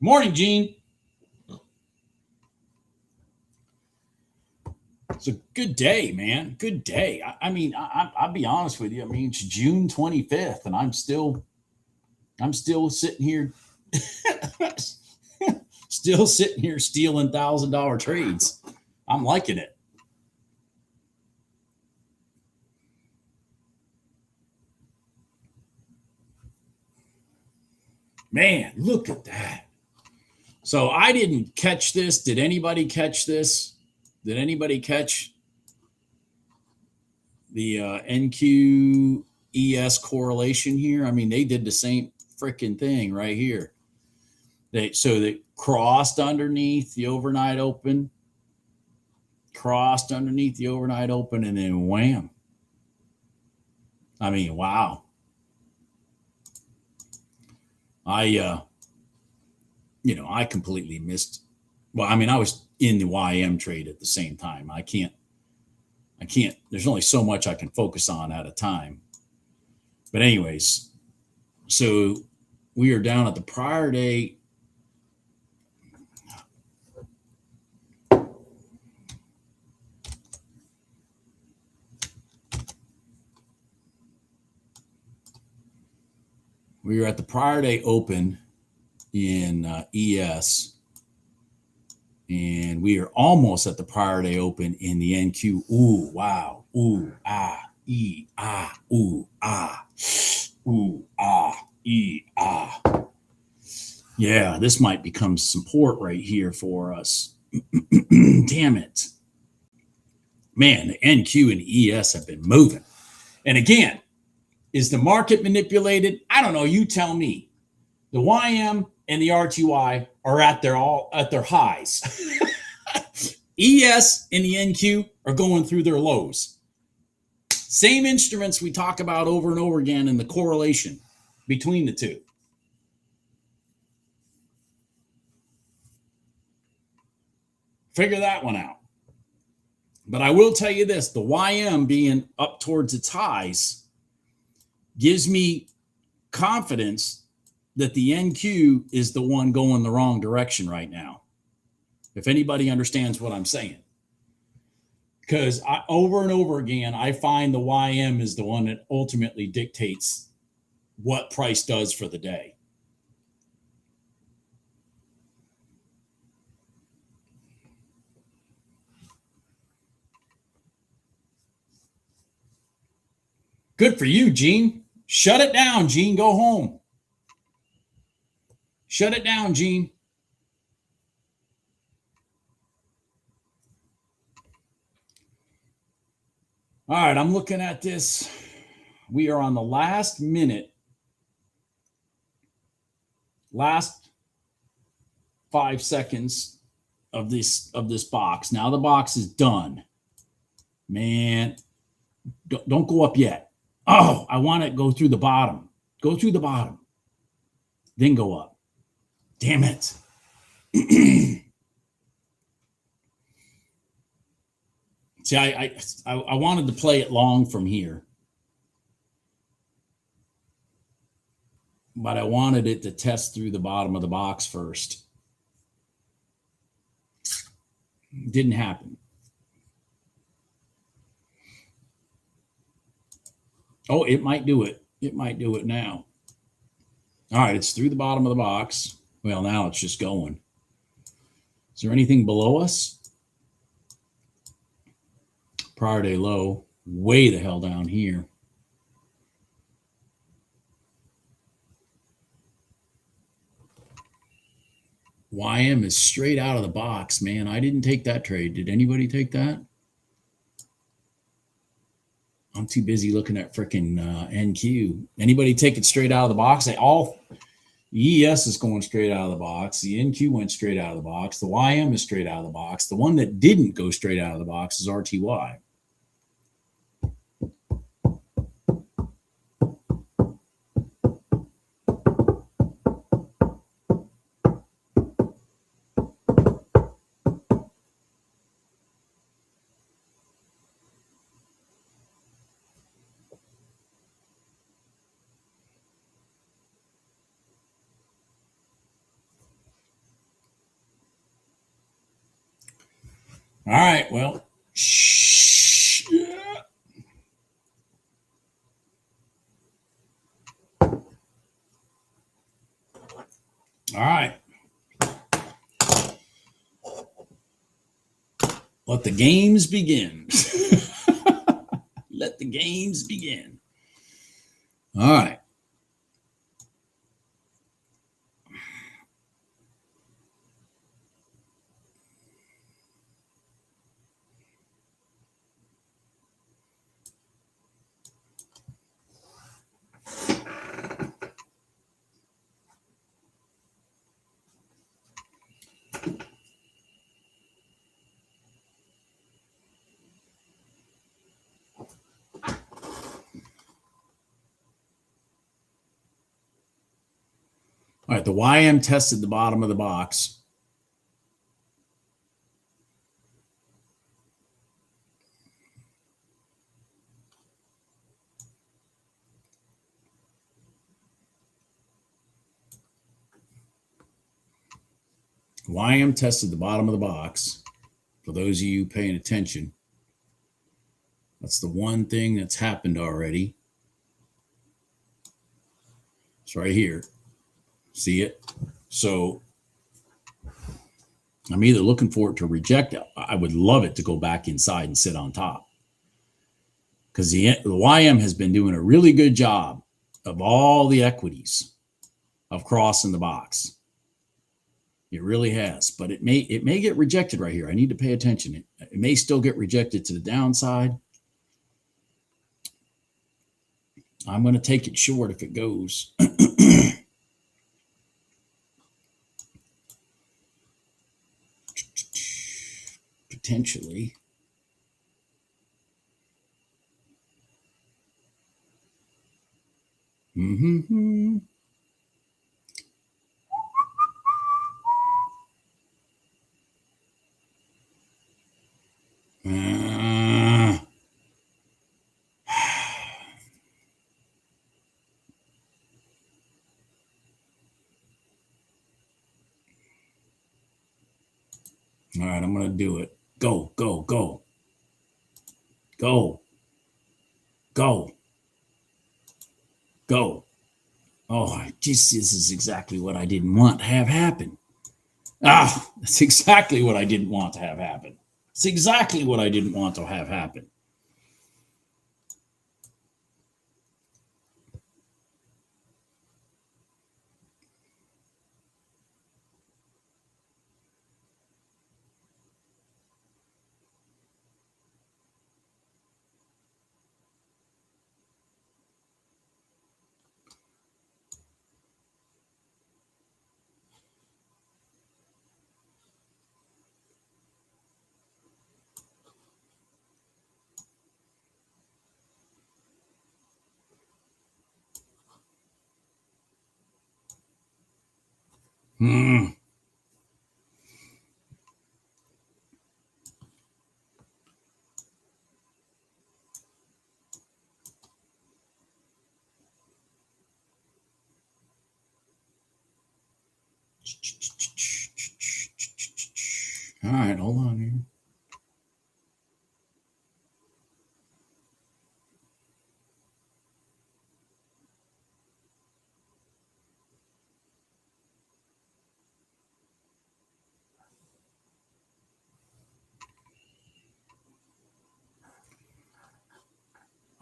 Morning, Gene. It's a good day, man. Good day. I mean, I'll be honest with you. I mean, it's June 25th, and I'm still sitting here, stealing $1,000 trades. I'm liking it. Man, look at that. So I didn't catch this. Did anybody catch this? Did anybody catch the NQ-ES correlation here? I mean, they did the same freaking thing right here. They crossed underneath the overnight open, and then wham. I mean, wow. I completely missed. Well, I mean, I was in the YM trade at the same time. I can't, there's only so much I can focus on at a time. But anyways, so we are down at the prior day. We were at the prior day open in ES. And we are almost at the prior day open in the NQ. Ooh, wow. Ooh, ah, ee, ah, ooh, ah. Ooh, ah, ee, ah. Yeah, this might become support right here for us. Damn it. Man, the NQ and ES have been moving. And again, is the market manipulated? I don't know. You tell me. The YM and the RTY are at their highs. ES and the NQ are going through their lows. Same instruments we talk about over and over again in the correlation between the 2. Figure that one out. But I will tell you this, the YM being up towards its highs gives me confidence that the NQ is the one going the wrong direction right now. If anybody understands what I'm saying. Because over and over again, I find the YM is the one that ultimately dictates what price does for the day. Good for you, Gene. Shut it down, Gene. Go home. Shut it down, Gene. All right, I'm looking at this. We are on the last minute. Last 5 seconds of this box. Now the box is done. Man, don't go up yet. Oh, I want to go through the bottom. Go through the bottom. Then go up. Damn it. See, I wanted to play it long from here. But I wanted it to test through the bottom of the box first. Didn't happen. Oh, it might do it. It might do it now. All right, it's through the bottom of the box. Well, now it's just going. Is there anything below us? Prior day low, way the hell down here. YM is straight out of the box, man. I didn't take that trade. Did anybody take that? I'm too busy looking at freaking NQ. Anybody take it straight out of the box? ES is going straight out of the box. The NQ went straight out of the box. The YM is straight out of the box. The one that didn't go straight out of the box is RTY. All right, well, all right. Let the games begin. Let the games begin. All right. All right, the YM tested the bottom of the box. YM tested the bottom of the box. For those of you paying attention, that's the one thing that's happened already. It's right here. See it? So I'm either looking for it to reject it. I would love it to go back inside and sit on top. Because the YM has been doing a really good job of all the equities of crossing the box. It really has. But it may get rejected right here. I need to pay attention. It may still get rejected to the downside. I'm going to take it short if it goes. Potentially. Mm-hmm. All right, I'm going to do it. Go, go, go. Go. Go. Go. Oh, this is exactly what I didn't want to have happen. Ah, that's exactly what I didn't want to have happen. It's exactly what I didn't want to have happen. Hmm. All right, hold on here.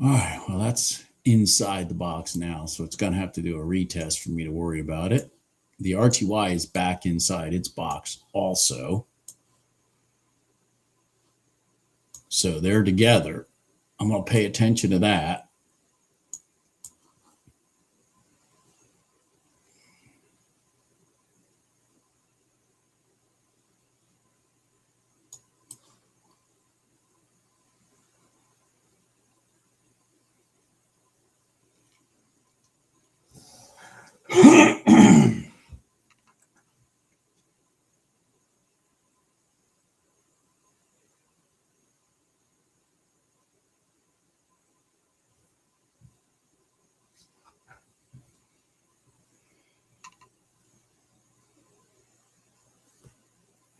All right, well, that's inside the box now, so it's going to have to do a retest for me to worry about it. The RTY is back inside its box also. So they're together. I'm going to pay attention to that.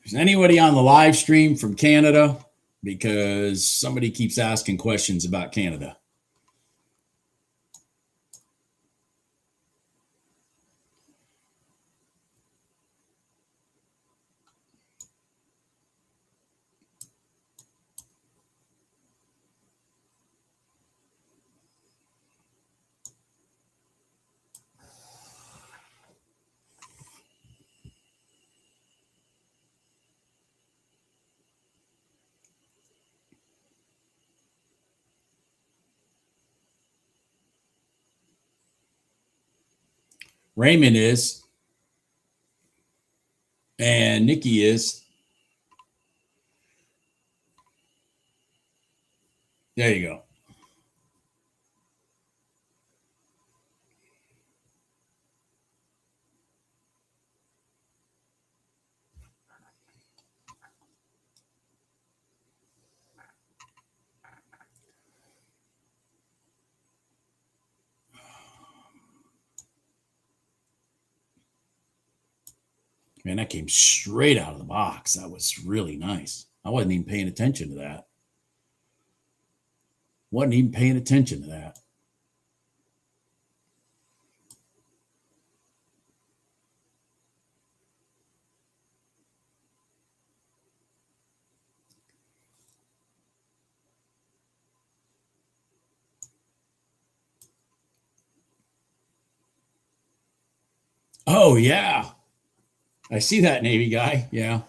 Is anybody on the live stream from Canada? Because somebody keeps asking questions about Canada. Raymond is, and Nikki is. There you go. Man, that came straight out of the box. That was really nice. I wasn't even paying attention to that. Wasn't even paying attention to that. Oh, yeah. I see that, Navy guy. Yeah.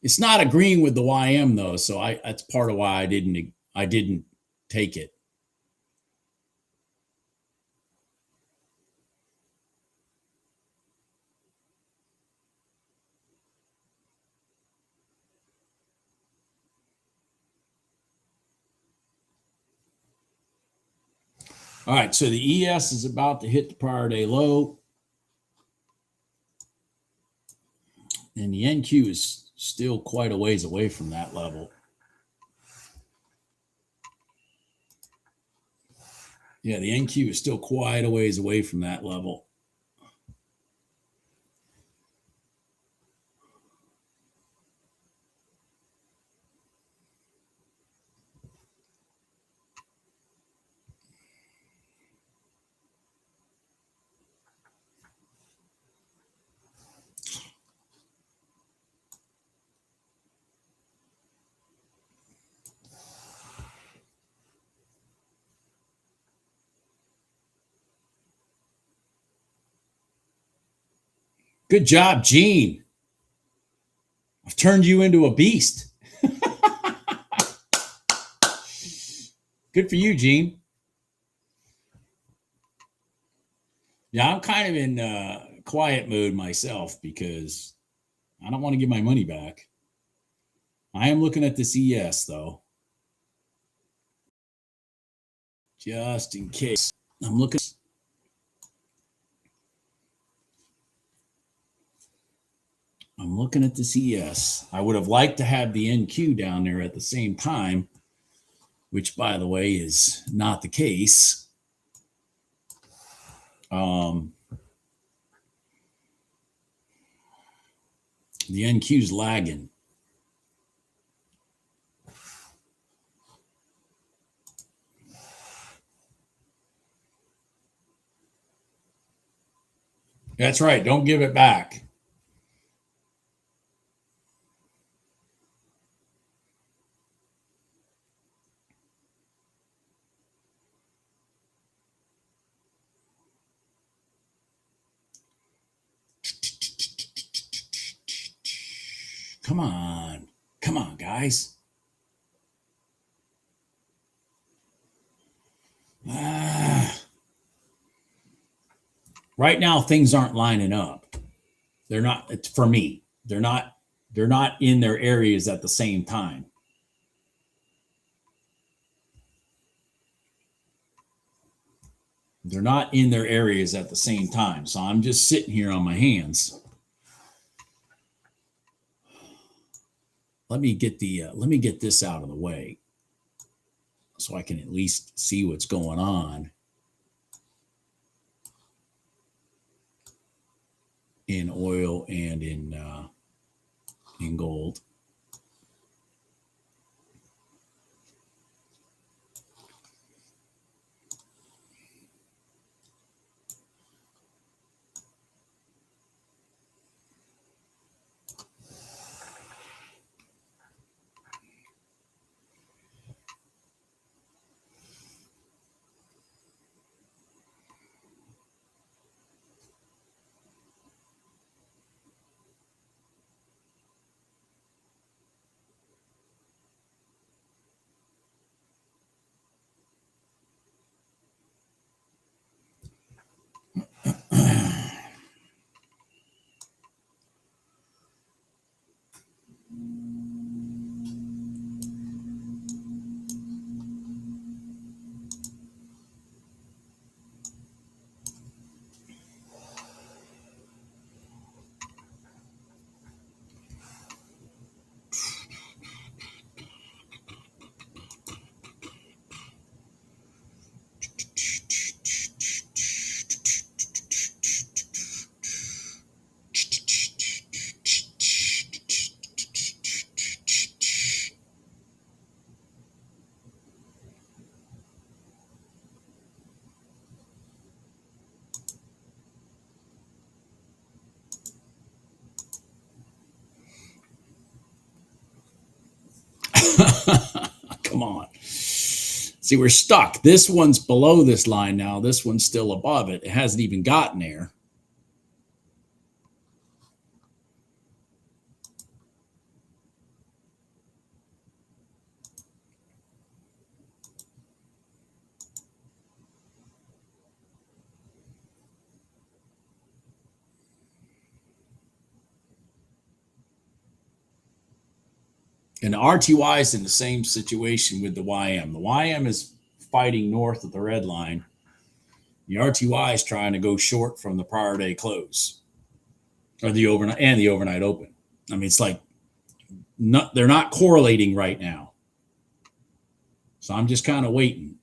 It's not agreeing with the YM though, so that's part of why I didn't take it. All right, so the ES is about to hit the prior day low, and the NQ is still quite a ways away from that level. Yeah, the NQ is still quite a ways away from that level. Good job, Gene. I've turned you into a beast. Good for you, Gene. Yeah, I'm kind of in quiet mode myself because I don't want to give my money back. I am looking at this ES though, just in case. I'm looking. I'm looking at this ES. I would have liked to have the NQ down there at the same time, which, by the way, is not the case. The NQ's lagging. That's right. Don't give it back. Come on. Come on, guys. Right now, things aren't lining up. They're not, it's for me. They're not in their areas at the same time. They're not in their areas at the same time. So I'm just sitting here on my hands. Let me get this out of the way so I can at least see what's going on in oil and in gold. Come on. See, we're stuck. This one's below this line now. This one's still above it. It hasn't even gotten there. And the RTY is in the same situation with the YM. The YM is fighting north of the red line. The RTY is trying to go short from the prior day close or the overnight open. I mean, it's like they're not correlating right now. So I'm just kind of waiting.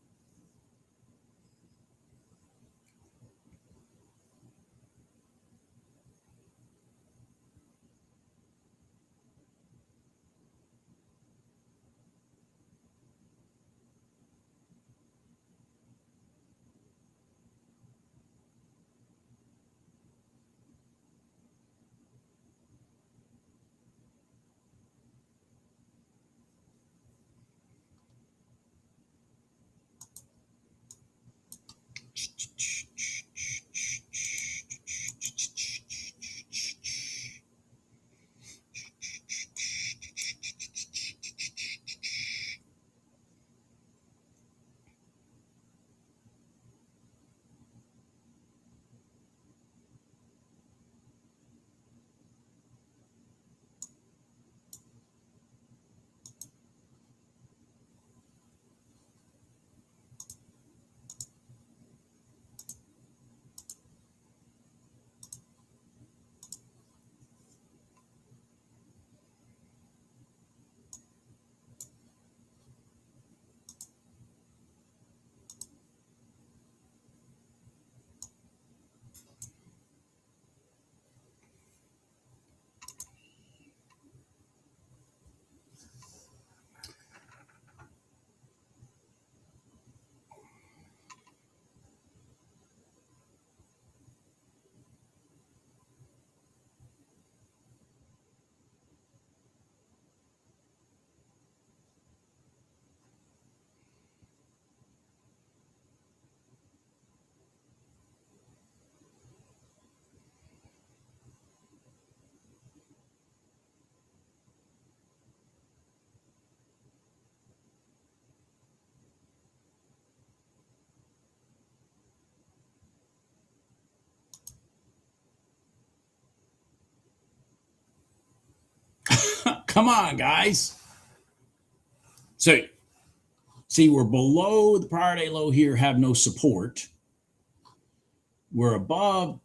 Come on, guys. So, see, we're below the prior day low here, have no support. We're above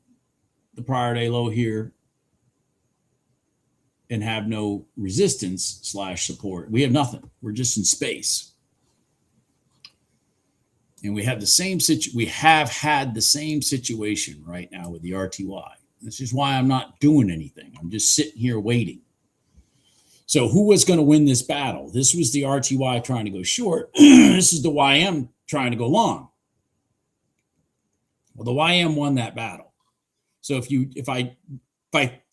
the prior day low here and have no resistance / support. We have nothing. We're just in space. And we have had the same situation right now with the RTY. This is why I'm not doing anything. I'm just sitting here waiting. So who was going to win this battle? This was the RTY trying to go short. This is the YM trying to go long. Well, the YM won that battle. So if I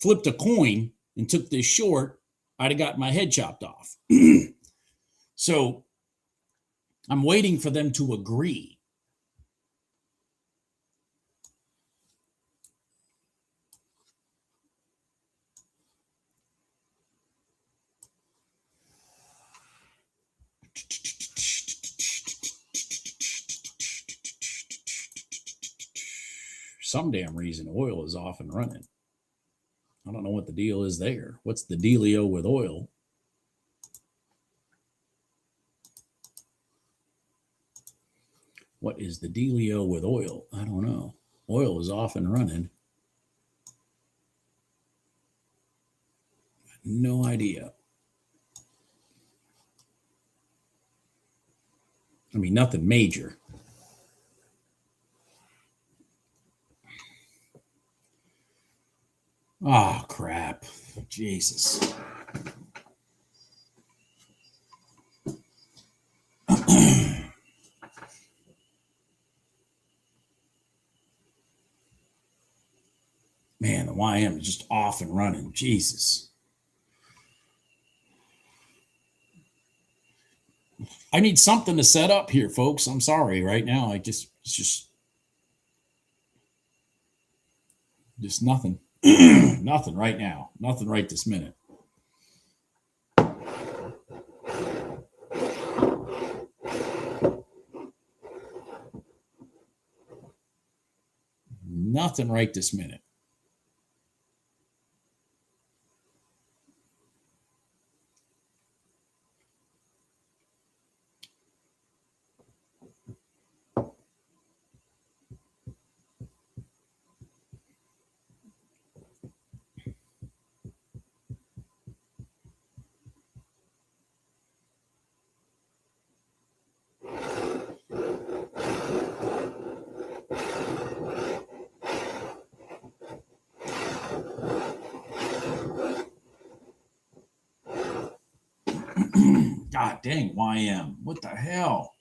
flipped a coin and took this short, I'd have got my head chopped off. So I'm waiting for them to agree. Some damn reason oil is off and running. I don't know what the deal is there. What's the dealio with oil? What is the dealio with oil? I don't know. Oil is off and running. No idea. I mean, nothing major. Oh, crap. Jesus. Man, the YM is just off and running. Jesus. I need something to set up here, folks. I'm sorry. Right now, it's just nothing. Nothing right now. Nothing right this minute. Nothing right this minute. God dang, YM. What the hell?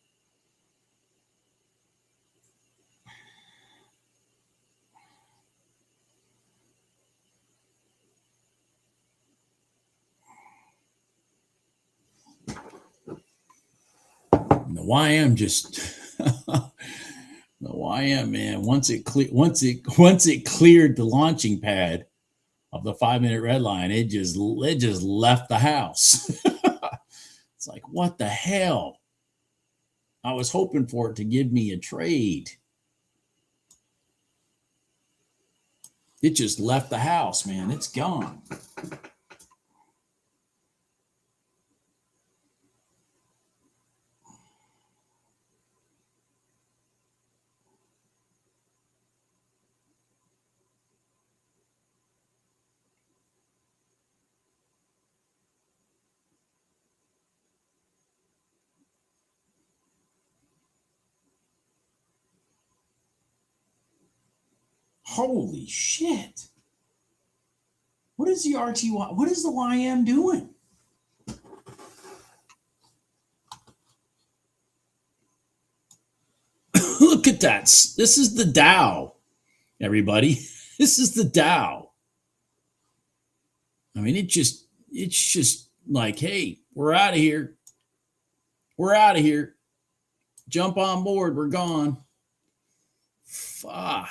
And the YM just the YM, man, once it cleared the launching pad of the 5-minute red line, it just left the house. It's like, what the hell? I was hoping for it to give me a trade. It just left the house, man. It's gone. Holy shit. What is the RTY? What is the YM doing? Look at that. This is the Dow, everybody. This is the Dow. I mean, it's just like, hey, we're out of here. We're out of here. Jump on board. We're gone. Fuck.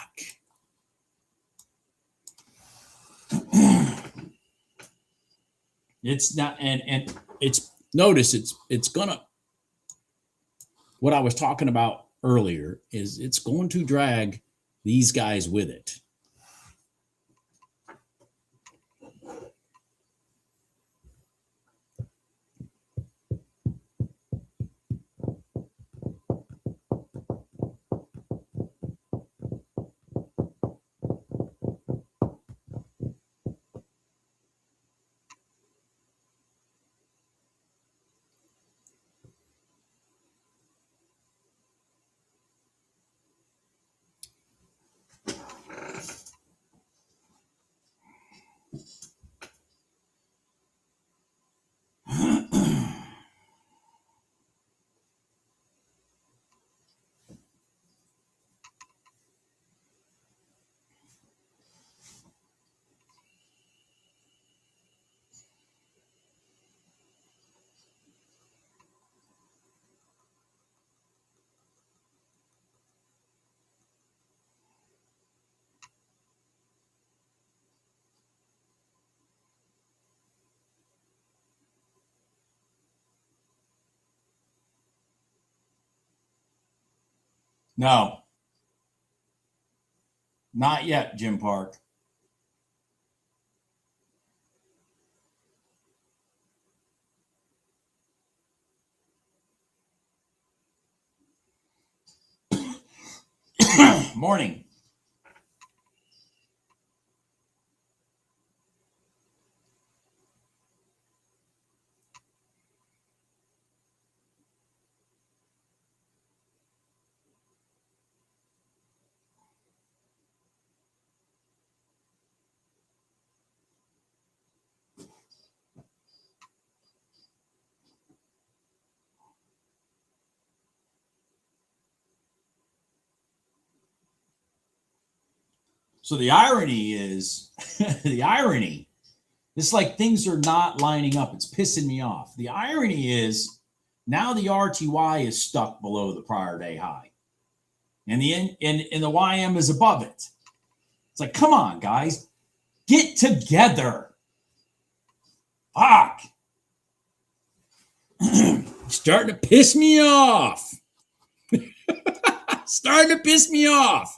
It's not, and it's, notice it's gonna, what I was talking about earlier is it's going to drag these guys with it. No, not yet, Jim Park. Morning. So the irony is, the irony, it's like things are not lining up. It's pissing me off. The irony is now the RTY is stuck below the prior day high. And the YM is above it. It's like, come on, guys. Get together. Fuck. Starting to piss me off. Starting to piss me off.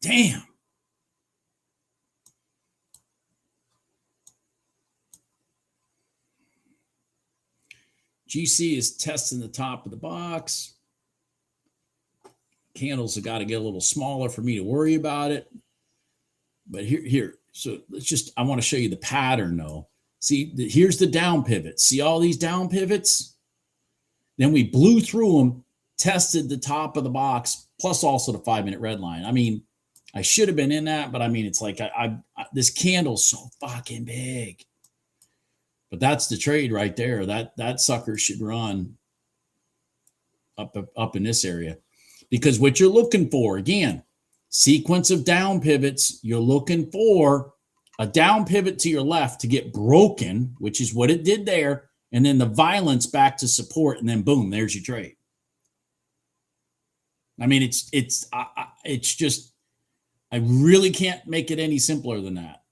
Damn. GC is testing the top of the box. Candles have got to get a little smaller for me to worry about it. But here. So let's just, I want to show you the pattern though. See, here's the down pivot. See all these down pivots? Then we blew through them, tested the top of the box, plus also the 5-minute red line. I mean, I should have been in that, but I mean, it's like this candle's so fucking big. But that's the trade right there. That sucker should run up in this area. Because what you're looking for, again, sequence of down pivots, you're looking for a down pivot to your left to get broken, which is what it did there, and then the violence back to support, and then boom, there's your trade. I mean, it's just, I really can't make it any simpler than that.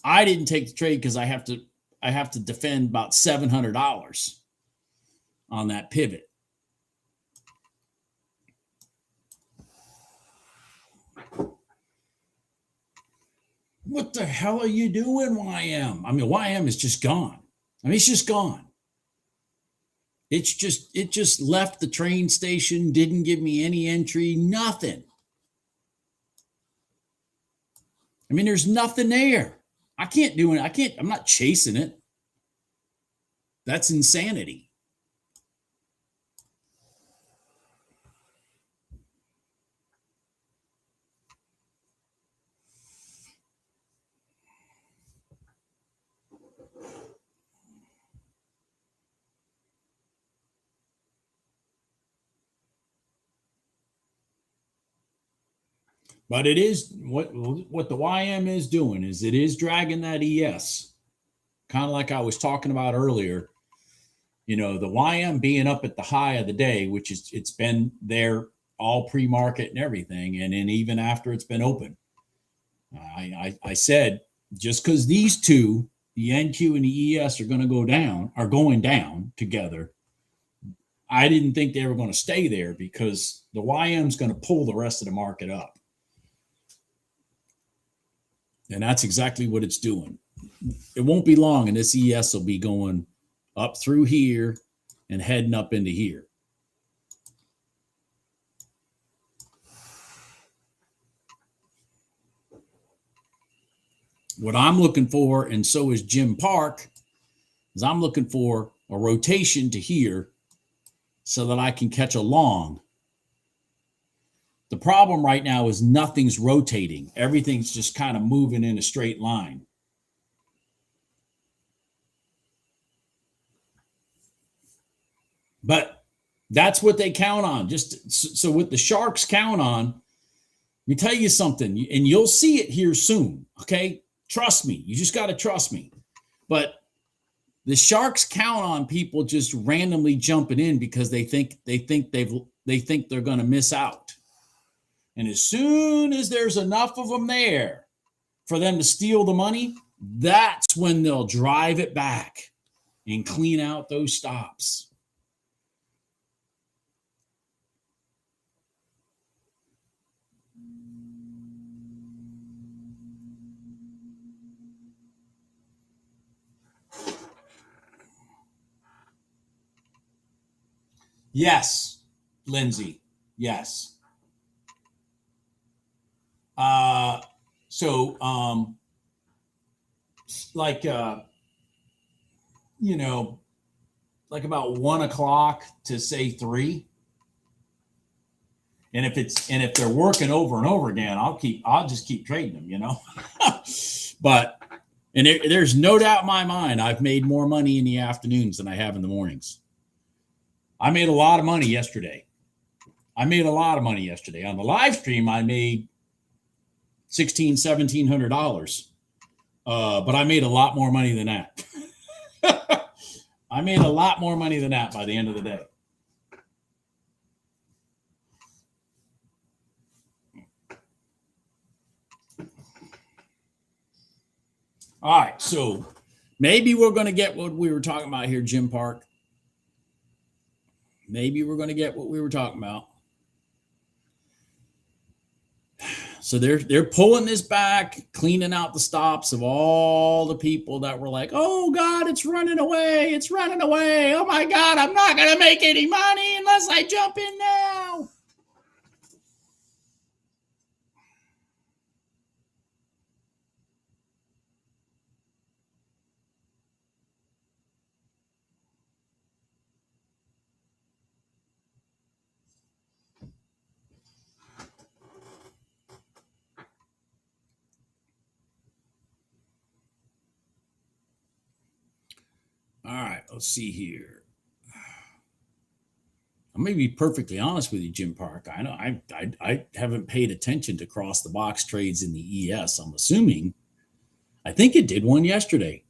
I didn't take the trade because I have to defend about $700 on that pivot. What the hell are you doing, YM? I mean, YM is just gone. I mean, it's just gone. It just left the train station, didn't give me any entry, nothing. I mean, there's nothing there. I can't do it. I'm not chasing it. That's insanity. But it is what the YM is doing is it is dragging that ES, kind of like I was talking about earlier. You know, the YM being up at the high of the day, which is it's been there all pre-market and everything, and then even after it's been open. I said just because these two, the NQ and the ES, are going down together. I didn't think they were going to stay there because the YM is going to pull the rest of the market up. And that's exactly what it's doing. It won't be long, and this ES will be going up through here and heading up into here. What I'm looking for, and so is Jim Park, is I'm looking for a rotation to here so that I can catch a long. The problem right now is nothing's rotating. Everything's just kind of moving in a straight line. But that's what they count on. Just so what the Sharks count on, let me tell you something, and you'll see it here soon, okay? Trust me. You just got to trust me. But the Sharks count on people just randomly jumping in because they think they're going to miss out. And as soon as there's enough of them there for them to steal the money, that's when they'll drive it back and clean out those stops. Yes, Lindsay. Yes. So like you know, like about 1 o'clock to say 3. And if they're working over and over again, I'll just keep trading them, you know. But there's no doubt in my mind I've made more money in the afternoons than I have in the mornings. I made a lot of money yesterday. On the live stream. I made $1,700. But I made a lot more money than that. I made a lot more money than that by the end of the day. All right, so maybe we're going to get what we were talking about here, Jim Park. Maybe we're going to get what we were talking about. So they're pulling this back, cleaning out the stops of all the people that were like, "Oh God, it's running away! It's running away! Oh my God, I'm not going to make any money unless I jump in now." All right, let's see here. I'm going to be perfectly honest with you, Jim Park. I know I haven't paid attention to cross the box trades in the ES. I'm assuming. I think it did one yesterday.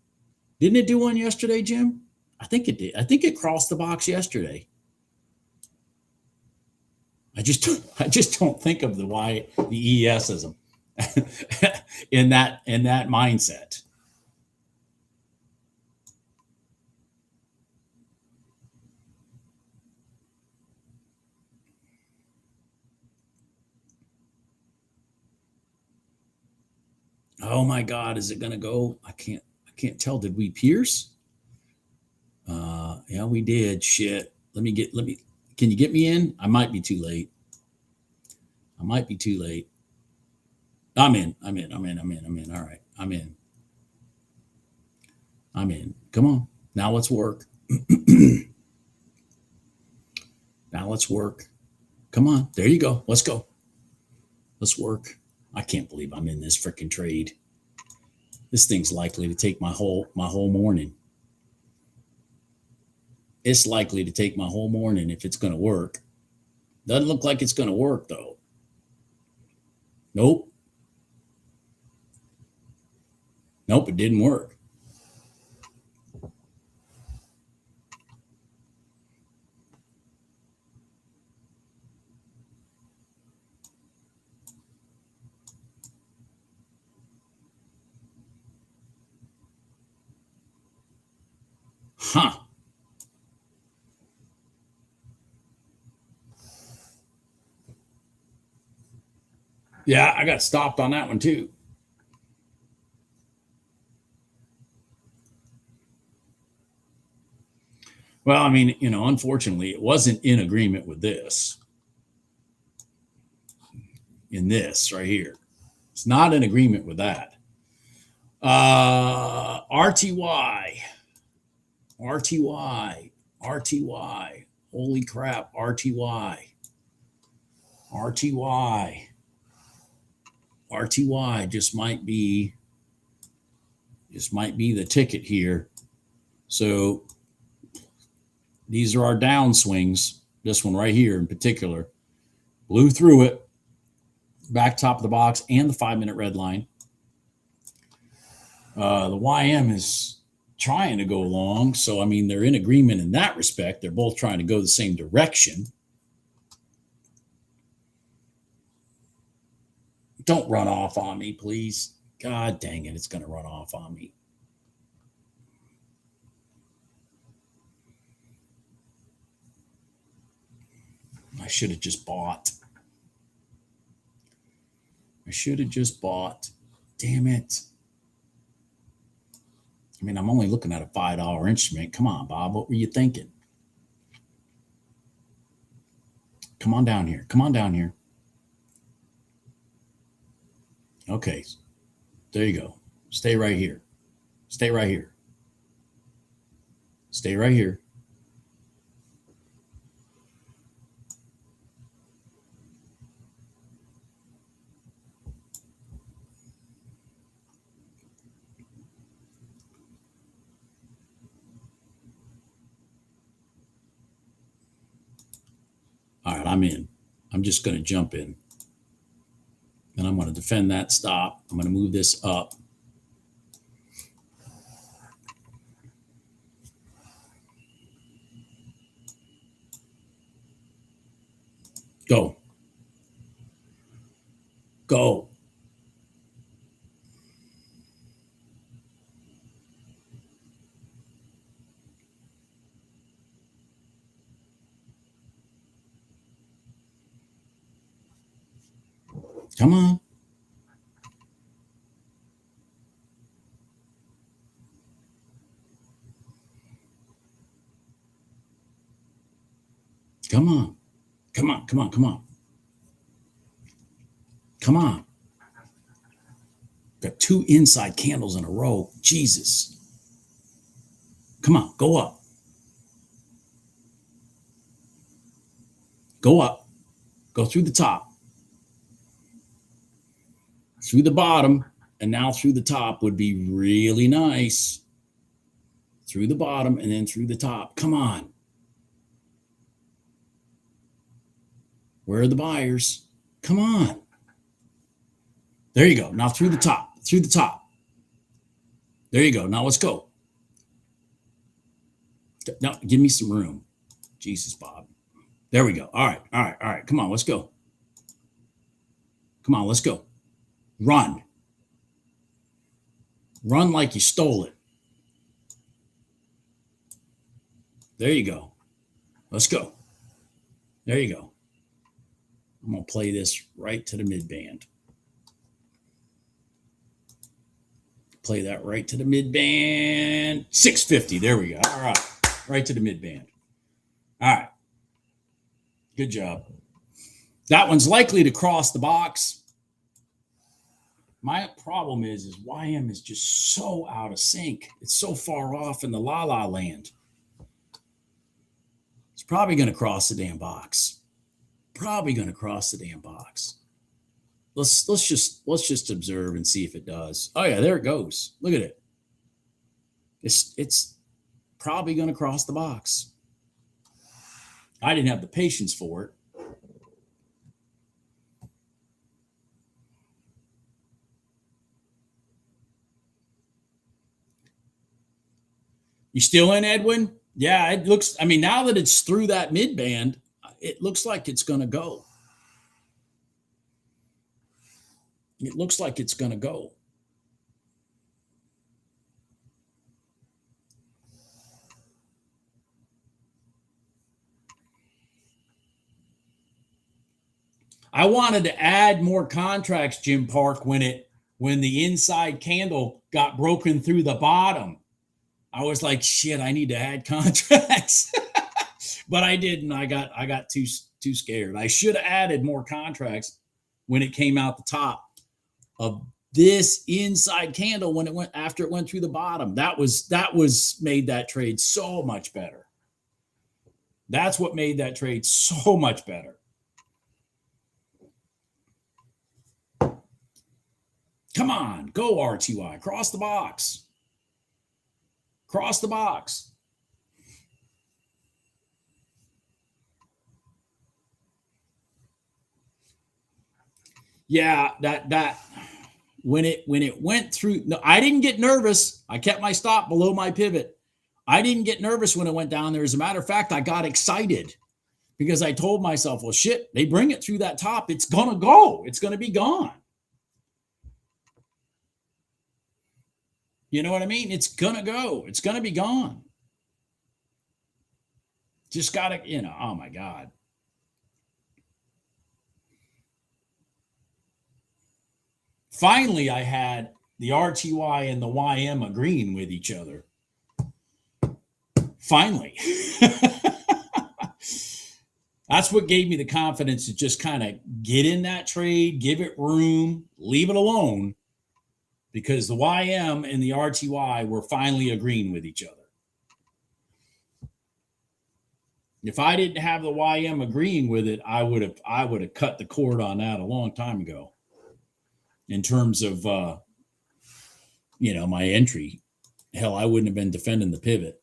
Didn't it do one yesterday, Jim? I think it did. I think it crossed the box yesterday. I just don't think of the ES as a in that mindset. Oh my God, is it going to go? I can't tell. Did we pierce? Yeah, we did. Shit. Can you get me in? I might be too late. I'm in. All right. I'm in. Come on. Now let's work. Come on. There you go. Let's go. Let's work. I can't believe I'm in this freaking trade. This thing's likely to take my whole morning. It's likely to take my whole morning if it's going to work. Doesn't look like it's going to work though. Nope, it didn't work. Huh. Yeah, I got stopped on that one too. Well, I mean, unfortunately, it wasn't in agreement with this. In this right here, it's not in agreement with that. RTY. Holy crap, RTY just might be the ticket here. So these are our downswings. This one right here in particular blew through it, back top of the box and the 5-minute red line. The YM is trying to go long. So, I mean, they're in agreement in that respect. They're both trying to go the same direction. Don't run off on me, please. God dang it, it's going to run off on me. I should have just bought. I should have just bought. Damn it. I mean, I'm only looking at a $5 instrument. Come on, Bob. What were you thinking? Come on down here. Come on down here. Okay. There you go. Stay right here. Stay right here. Stay right here. All right, I'm in. I'm just going to jump in. And I'm going to defend that stop. I'm going to move this up. Go. Go. Come on. Come on. Come on. Come on. Come on. Come on. Got 2 inside candles in a row. Jesus. Come on. Go up. Go up. Go through the top. Through the bottom. And now through the top would be really nice. Through the bottom and then through the top. Come on. Where are the buyers? Come on. There you go. Now through the top. Through the top. There you go. Now let's go. Now give me some room. Jesus, Bob. There we go. All right. All right. All right. Come on. Let's go. Come on. Let's go. Run. Run like you stole it. There you go. Let's go. There you go. I'm going to play this right to the mid band. Play that right to the mid band. 650. There we go. All right. Right to the mid band. All right. Good job. That one's likely to cross the box. My problem is YM is just so out of sync. It's so far off in the la-la land. It's probably going to cross the damn box. Probably going to cross the damn box. Let's just observe and see if it does. Oh yeah, there it goes. Look at it. It's probably going to cross the box. I didn't have the patience for it. You still in, Edwin? Yeah, it looks, I mean, now that it's through that mid band, it looks like it's going to go. It looks like it's going to go. I wanted to add more contracts, Jim Park, when the inside candle got broken through the bottom. I was like, shit, I need to add contracts. But I didn't. I got too scared. I should have added more contracts when it came out the top of this inside candle when it went after it went through the bottom. That was made that trade so much better. That's what made that trade so much better. Come on, go RTY, cross the box. Cross the box. Yeah, that when it went through, no, I didn't get nervous. I kept my stop below my pivot. I didn't get nervous when it went down there. As a matter of fact, I got excited because I told myself, well, shit, they bring it through that top. It's going to go. It's going to be gone. You know what I mean? It's going to go. It's going to be gone. Just got to, oh my God. Finally, I had the RTY and the YM agreeing with each other. Finally. That's what gave me the confidence to just kind of get in that trade, give it room, leave it alone, because the YM and the RTY were finally agreeing with each other. If I didn't have the YM agreeing with it, I would have cut the cord on that a long time ago. In terms of my entry, hell, I wouldn't have been defending the pivot.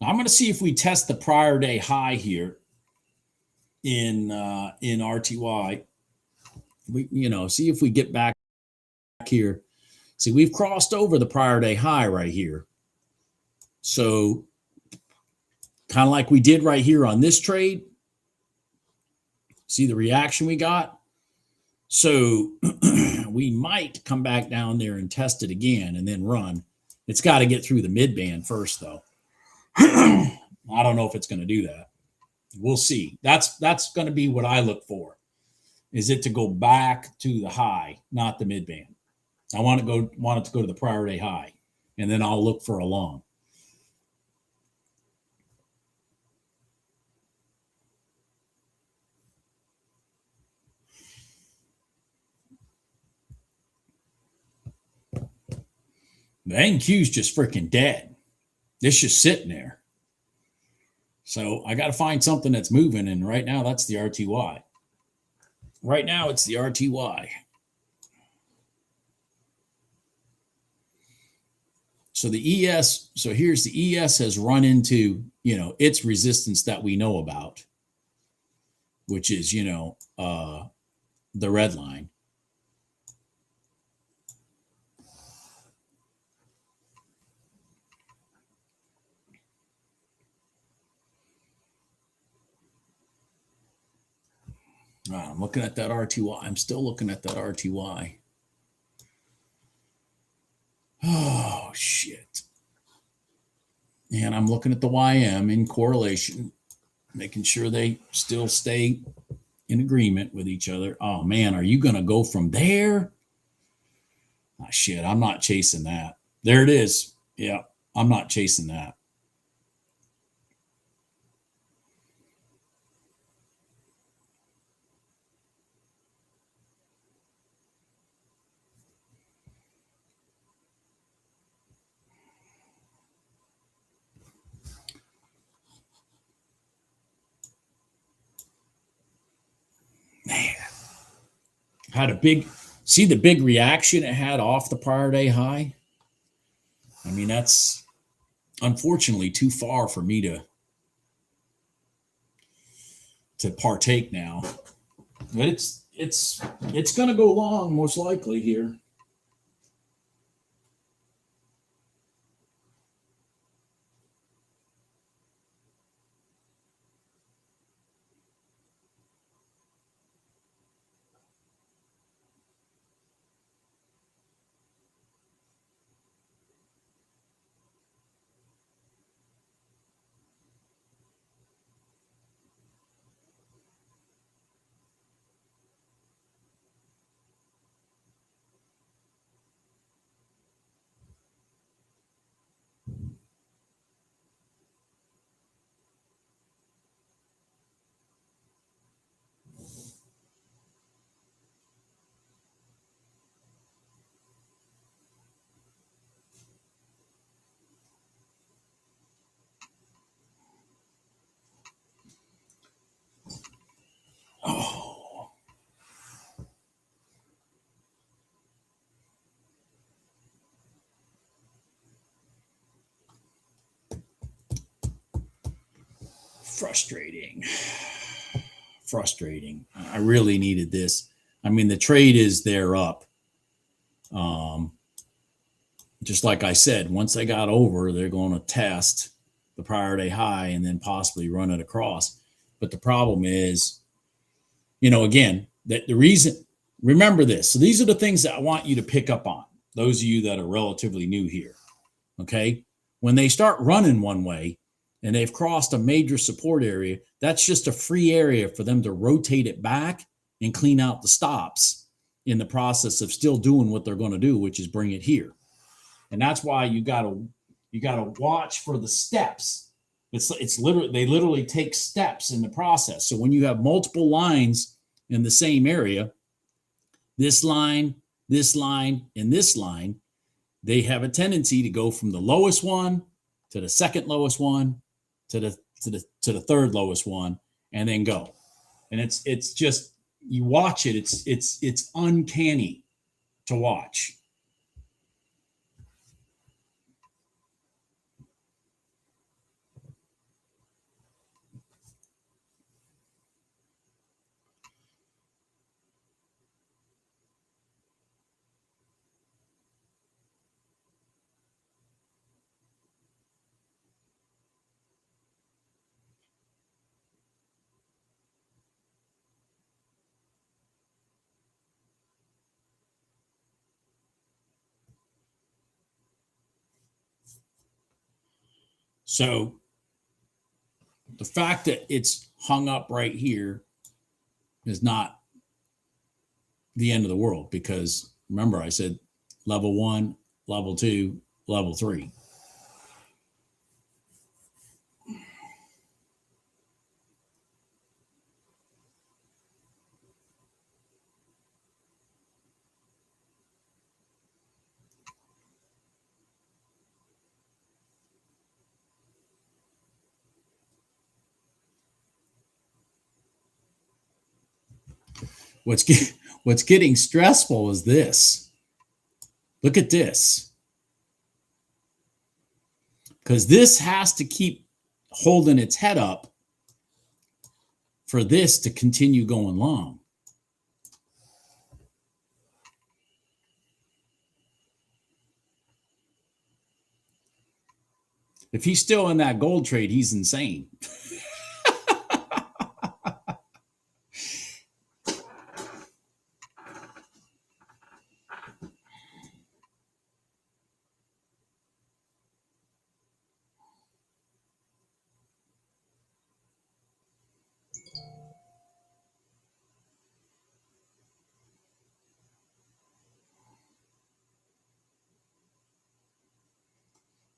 I'm going to see if we test the prior day high here in RTY. We see if we get back here. See, we've crossed over the prior day high right here. So kind of like we did right here on this trade. See the reaction we got? So we might come back down there and test it again and then run. It's got to get through the mid band first, though. I don't know if it's going to do that. We'll see. That's going to be what I look for. Is it to go back to the high, not the mid band? I want it to go to the prior day high, and then I'll look for a long. The NQ's just freaking dead. It's just sitting there. So I got to find something that's moving, and right now that's the RTY. Right now it's the RTY. So the ES, here's the ES has run into, its resistance that we know about, which is, the red line. I'm looking at that RTY. I'm still looking at that RTY. Oh, shit. And I'm looking at the YM in correlation, making sure they still stay in agreement with each other. Oh, man, are you going to go from there? Oh, shit, I'm not chasing that. There it is. Yeah, I'm not chasing that. Man, had a big, see the big reaction it had off the prior day high? I mean, that's unfortunately too far for me to partake now. But it's going to go long, most likely here. Oh. Frustrating. I really needed this. I mean, the trade is there up. Just like I said, once they got over, they're going to test the prior day high and then possibly run it across. But the problem is again, that the reason, remember this. So these are the things that I want you to pick up on, those of you that are relatively new here. Okay. When they start running one way and they've crossed a major support area, that's just a free area for them to rotate it back and clean out the stops in the process of still doing what they're going to do, which is bring it here. And that's why you got to watch for the steps. It's literally, they literally take steps in the process. So when you have multiple lines in the same area, this line, and this line, they have a tendency to go from the lowest one to the second lowest one to the third lowest one, and then go. And it's just, you watch it, it's uncanny to watch. So the fact that it's hung up right here is not the end of the world, because remember I said level 1, level 2, level 3. What's getting stressful is this. Look at this. Because this has to keep holding its head up for this to continue going long. If he's still in that gold trade, he's insane.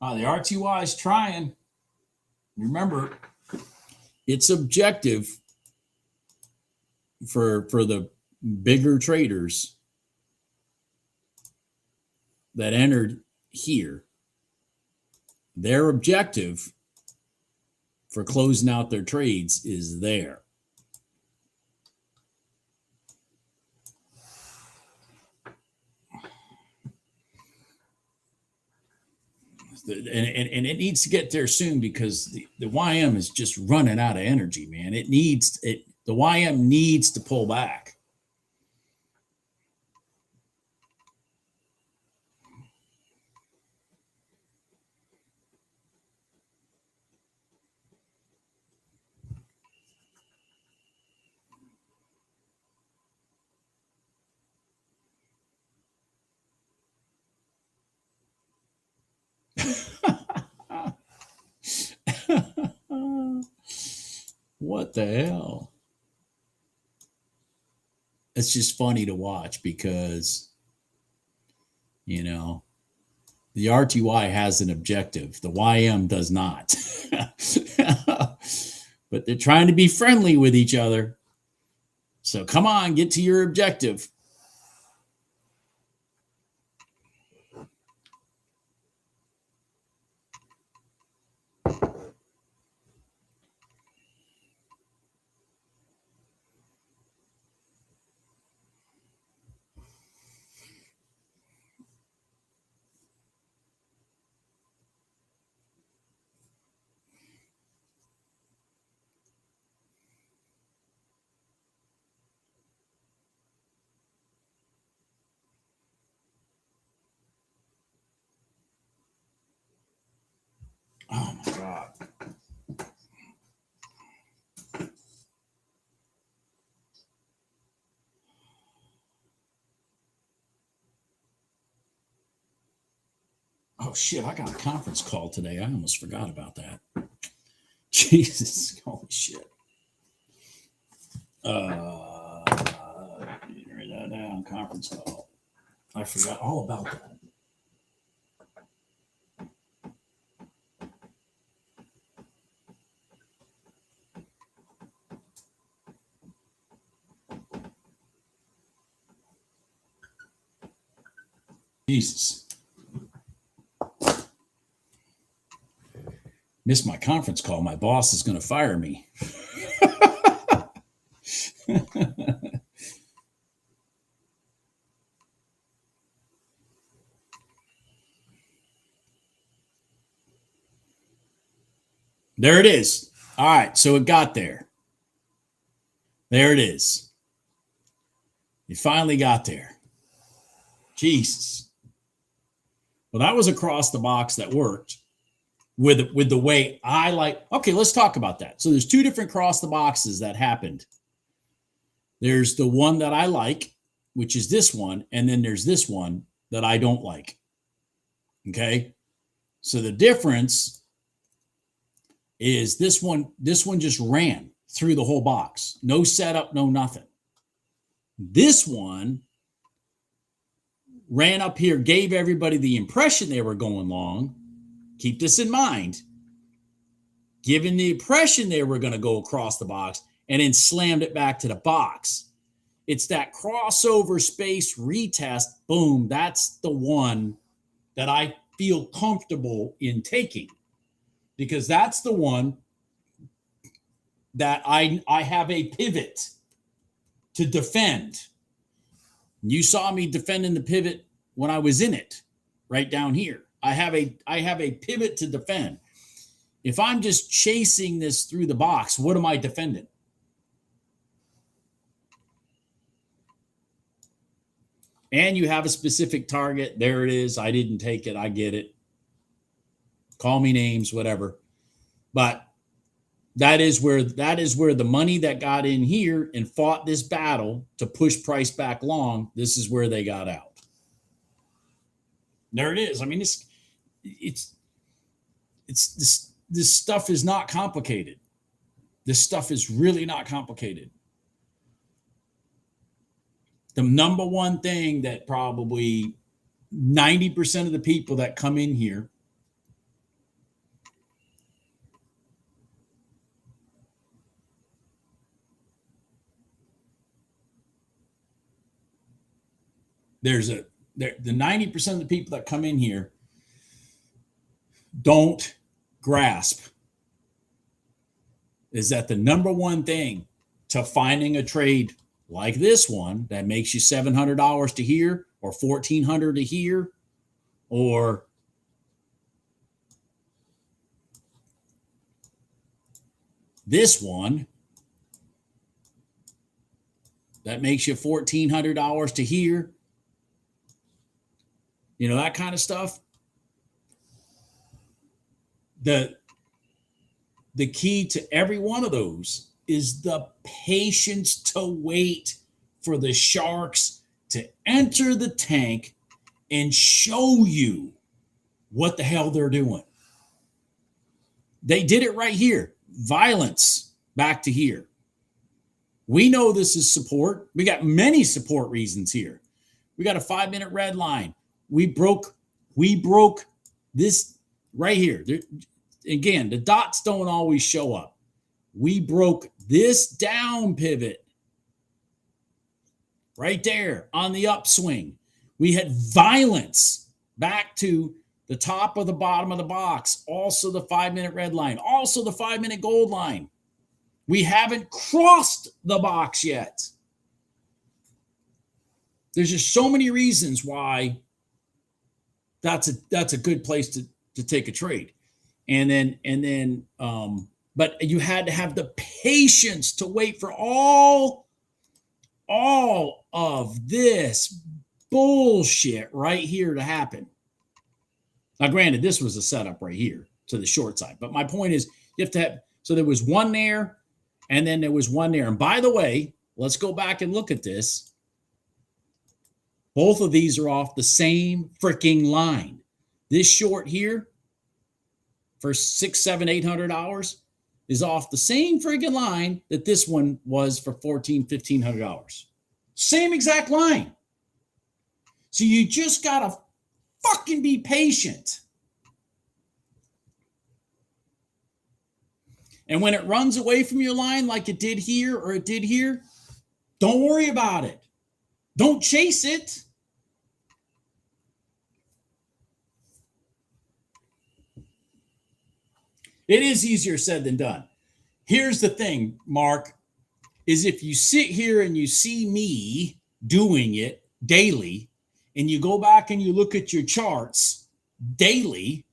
The RTY is trying. Remember, it's objective for the bigger traders that entered here. Their objective for closing out their trades is there. And it needs to get there soon, because the YM is just running out of energy, man. The YM needs to pull back. What the hell? It's just funny to watch, because, the RTY has an objective. The YM does not. But they're trying to be friendly with each other. So come on, get to your objective. Oh my God. Oh shit, I got a conference call today. I almost forgot about that. Jesus, holy shit. Write that down, conference call. I forgot all about that. Jesus. Missed my conference call. My boss is going to fire me. There it is. All right, so it got there. There it is. You finally got there. Jesus. Well, that was across the box that worked with the way I like. Okay, let's talk about that. So there's two different cross the boxes that happened. There's the one that I like, which is this one, and then there's this one that I don't like. Okay? So the difference is this one just ran through the whole box. No setup, no nothing. This one ran up here, gave everybody the impression they were going long. Keep this in mind. Given the impression they were going to go across the box and then slammed it back to the box. It's that crossover space retest. Boom. That's the one that I feel comfortable in taking, because that's the one that I have a pivot to defend. You saw me defending the pivot when I was in it, right down here. I have a pivot to defend. If I'm just chasing this through the box, what am I defending? And you have a specific target. There it is. I didn't take it. I get it. Call me names, whatever. But that is where the money that got in here and fought this battle to push price back long, this is where they got out. There it is. I mean, it's this stuff is not complicated. This stuff is really not complicated. The number one thing that probably 90% of the people that come in here the 90% of the people that come in here don't grasp is that the number one thing to finding a trade like this one that makes you $700 to here or $1,400 to here, or this one that makes you $1,400 to here, you know, that kind of stuff. The key to every one of those is the patience to wait for the sharks to enter the tank and show you what the hell they're doing. They did it right here. Violence back to here. We know this is support. We got many support reasons here. We got a 5-minute red line. We broke this right here. Again, the dots don't always show up. We broke this down pivot right there on the upswing. We had violence back to the top of the bottom of the box. Also the 5-minute red line. Also the 5-minute gold line. We haven't crossed the box yet. There's just so many reasons why that's a good place to take a trade. And then but you had to have the patience to wait for all of this bullshit right here to happen. Now, granted, this was a setup right here to the short side, but my point is you have to have, so there was one there and then there was one there. And by the way, let's go back and look at this. Both of these are off the same freaking line. This short here for $600, $700, $800 is off the same friggin' line that this one was for $1,400, $1,500. Same exact line. So you just gotta fucking be patient. And when it runs away from your line like it did here or it did here, don't worry about it. Don't chase it. It is easier said than done. Here's the thing, Mark, is if you sit here and you see me doing it daily, and you go back and you look at your charts daily,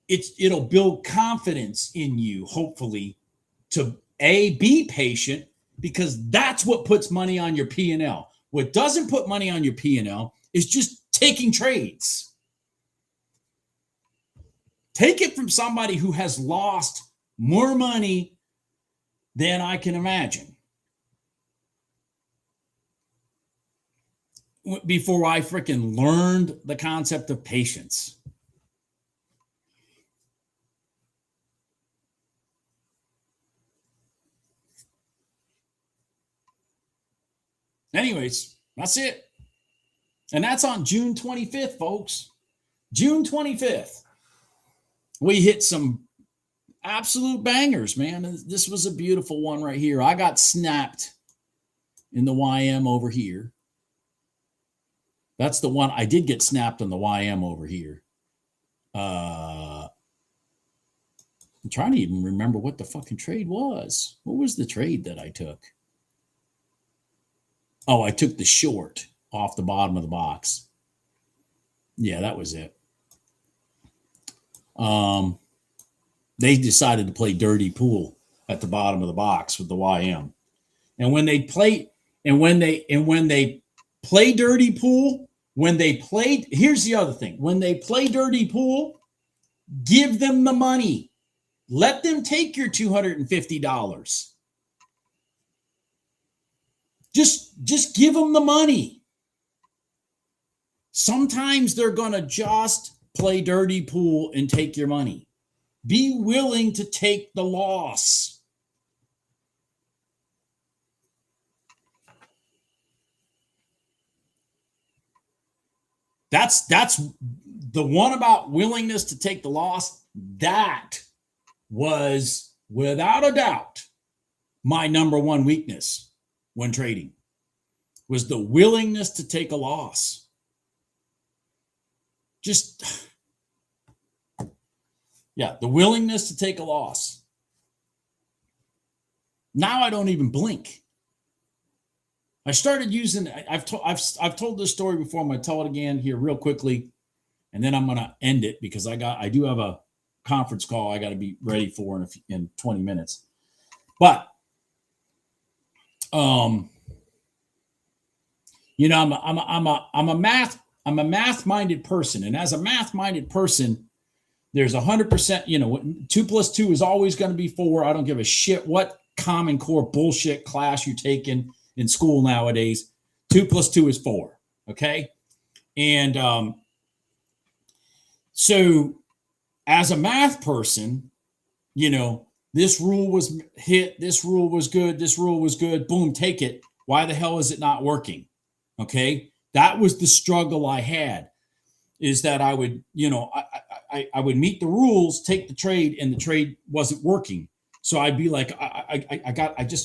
it'll build confidence in you, hopefully, to be patient, because that's what puts money on your P&L. What doesn't put money on your P&L is just taking trades. Take it from somebody who has lost more money than I can imagine before I freaking learned the concept of patience. Anyways, that's it. And that's on June 25th, folks. June 25th. We hit some absolute bangers, man. This was a beautiful one right here. I got snapped in the YM over here. That's the one. I did get snapped on the YM over here. I'm trying to even remember what the fucking trade was. What was the trade that I took? Oh, I took the short off the bottom of the box. Yeah, that was it. They decided to play dirty pool at the bottom of the box with the YM. And when they play dirty pool, here's the other thing. When they play dirty pool, give them the money. Let them take your $250. Just give them the money. Sometimes they're going to just play dirty pool and take your money. Be willing to take the loss. That's the one about willingness to take the loss. That was, without a doubt, my number one weakness when trading, was the willingness to take a loss. The willingness to take a loss. Now I don't even blink. I started using, I've told this story before. I'm going to tell it again here real quickly, and then I'm going to end it because I do have a conference call I got to be ready for in 20 minutes. But I'm a math-minded person, and as a math-minded person, there's 100%, 2 plus 2 is always going to be 4. I don't give a shit what Common Core bullshit class you're taking in school nowadays. 2 plus 2 is 4. Okay. And so as a math person, this rule was hit, this rule was good, this rule was good. Boom, take it. Why the hell is it not working? Okay. That was the struggle I had, is that I would, I would meet the rules, take the trade, and the trade wasn't working. So I'd be like,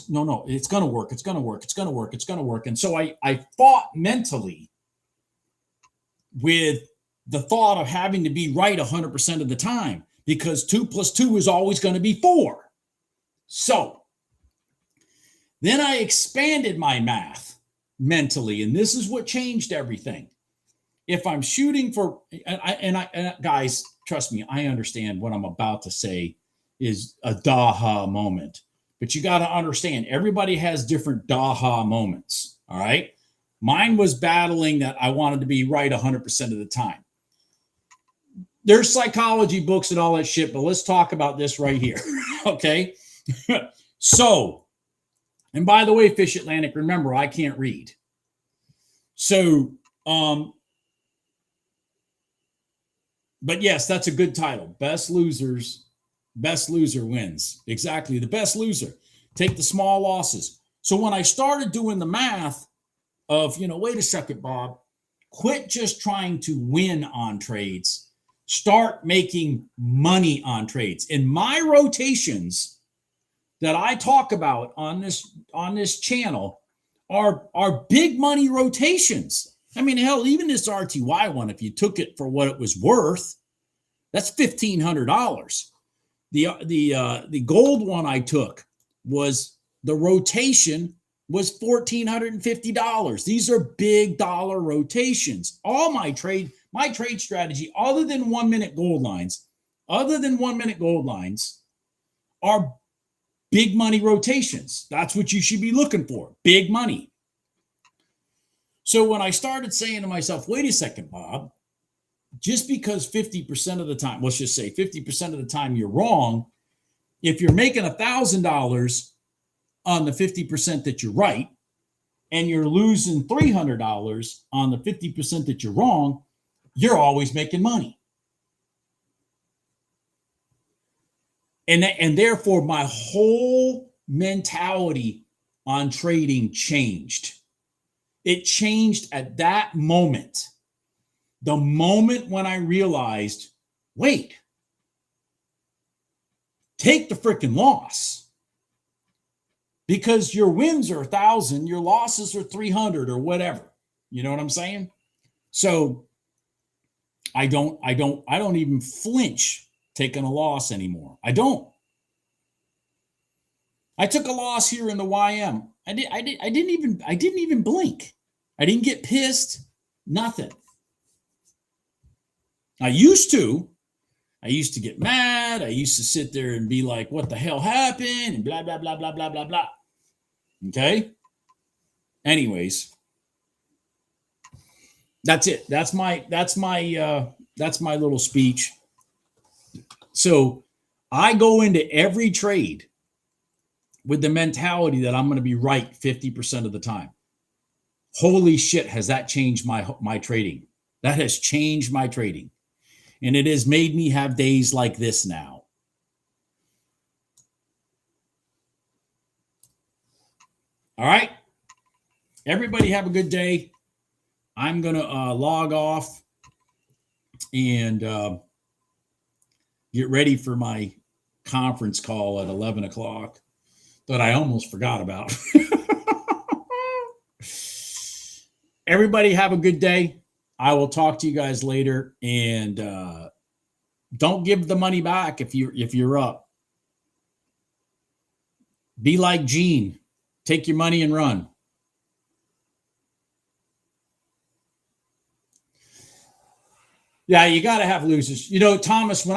no, it's going to work. It's going to work. It's going to work. It's going to work. And so I fought mentally with the thought of having to be right 100% of the time, because 2 plus 2 is always going to be 4. So then I expanded my math mentally, and this is what changed everything. If I'm shooting for, and guys, trust me, I understand what I'm about to say is a daha moment, but you got to understand, everybody has different daha moments. All right. Mine was battling that I wanted to be right 100% of the time. There's psychology books and all that shit, but let's talk about this right here. Okay. So, and by the way, Fish Atlantic, remember, I can't read. So, But yes, that's a good title. Best loser wins. Exactly. The best loser. Take the small losses. So when I started doing the math of, wait a second, Bob, quit just trying to win on trades. Start making money on trades. In my rotations that I talk about on this channel are big money rotations. I mean, hell, even this RTY one, if you took it for what it was worth, that's $1,500. The gold one I took was the rotation was $1,450. These are big dollar rotations. All my trade strategy, other than 1 minute gold lines, are big money rotations. That's what you should be looking for. Big money. So when I started saying to myself, wait a second, Bob, just because 50% of the time, let's just say 50% of the time you're wrong, if you're making $1,000 on the 50% that you're right, and you're losing $300 on the 50% that you're wrong, you're always making money. And therefore, my whole mentality on trading changed. It changed at that moment. The moment when I realized, wait, take the freaking loss. Because your wins are 1,000, your losses are 300 or whatever. You know what I'm saying? So I don't even flinch taking a loss anymore. I don't. I took a loss here in the YM. I didn't even blink. I didn't get pissed. Nothing. I used to get mad. I used to sit there and be like, what the hell happened? And blah, blah, blah, blah, blah, blah, blah. Okay. Anyways, that's it. That's my little speech. So I go into every trade with the mentality that I'm going to be right 50% of the time. Holy shit, has that changed my trading? That has changed my trading. And it has made me have days like this now. All right. Everybody have a good day. I'm going to log off and get ready for my conference call at 11 o'clock that I almost forgot about. Everybody have a good day. I will talk to you guys later, and don't give the money back if you're up. Be like Gene. Take your money and run. Yeah, you got to have losers. You know, Thomas, when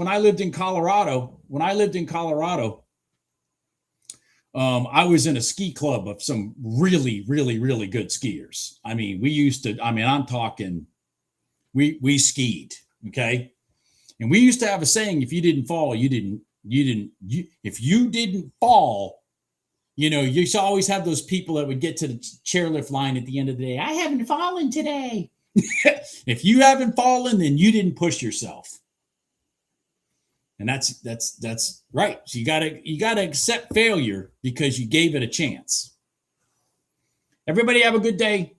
I lived in Colorado, I was in a ski club of some really, really, really good skiers. I mean, I'm talking, we skied, okay? And we used to have a saying, if you didn't fall, if you didn't fall, you used to always have those people that would get to the chairlift line at the end of the day. I haven't fallen today. If you haven't fallen, then you didn't push yourself. And that's right. So you gotta accept failure because you gave it a chance. Everybody have a good day.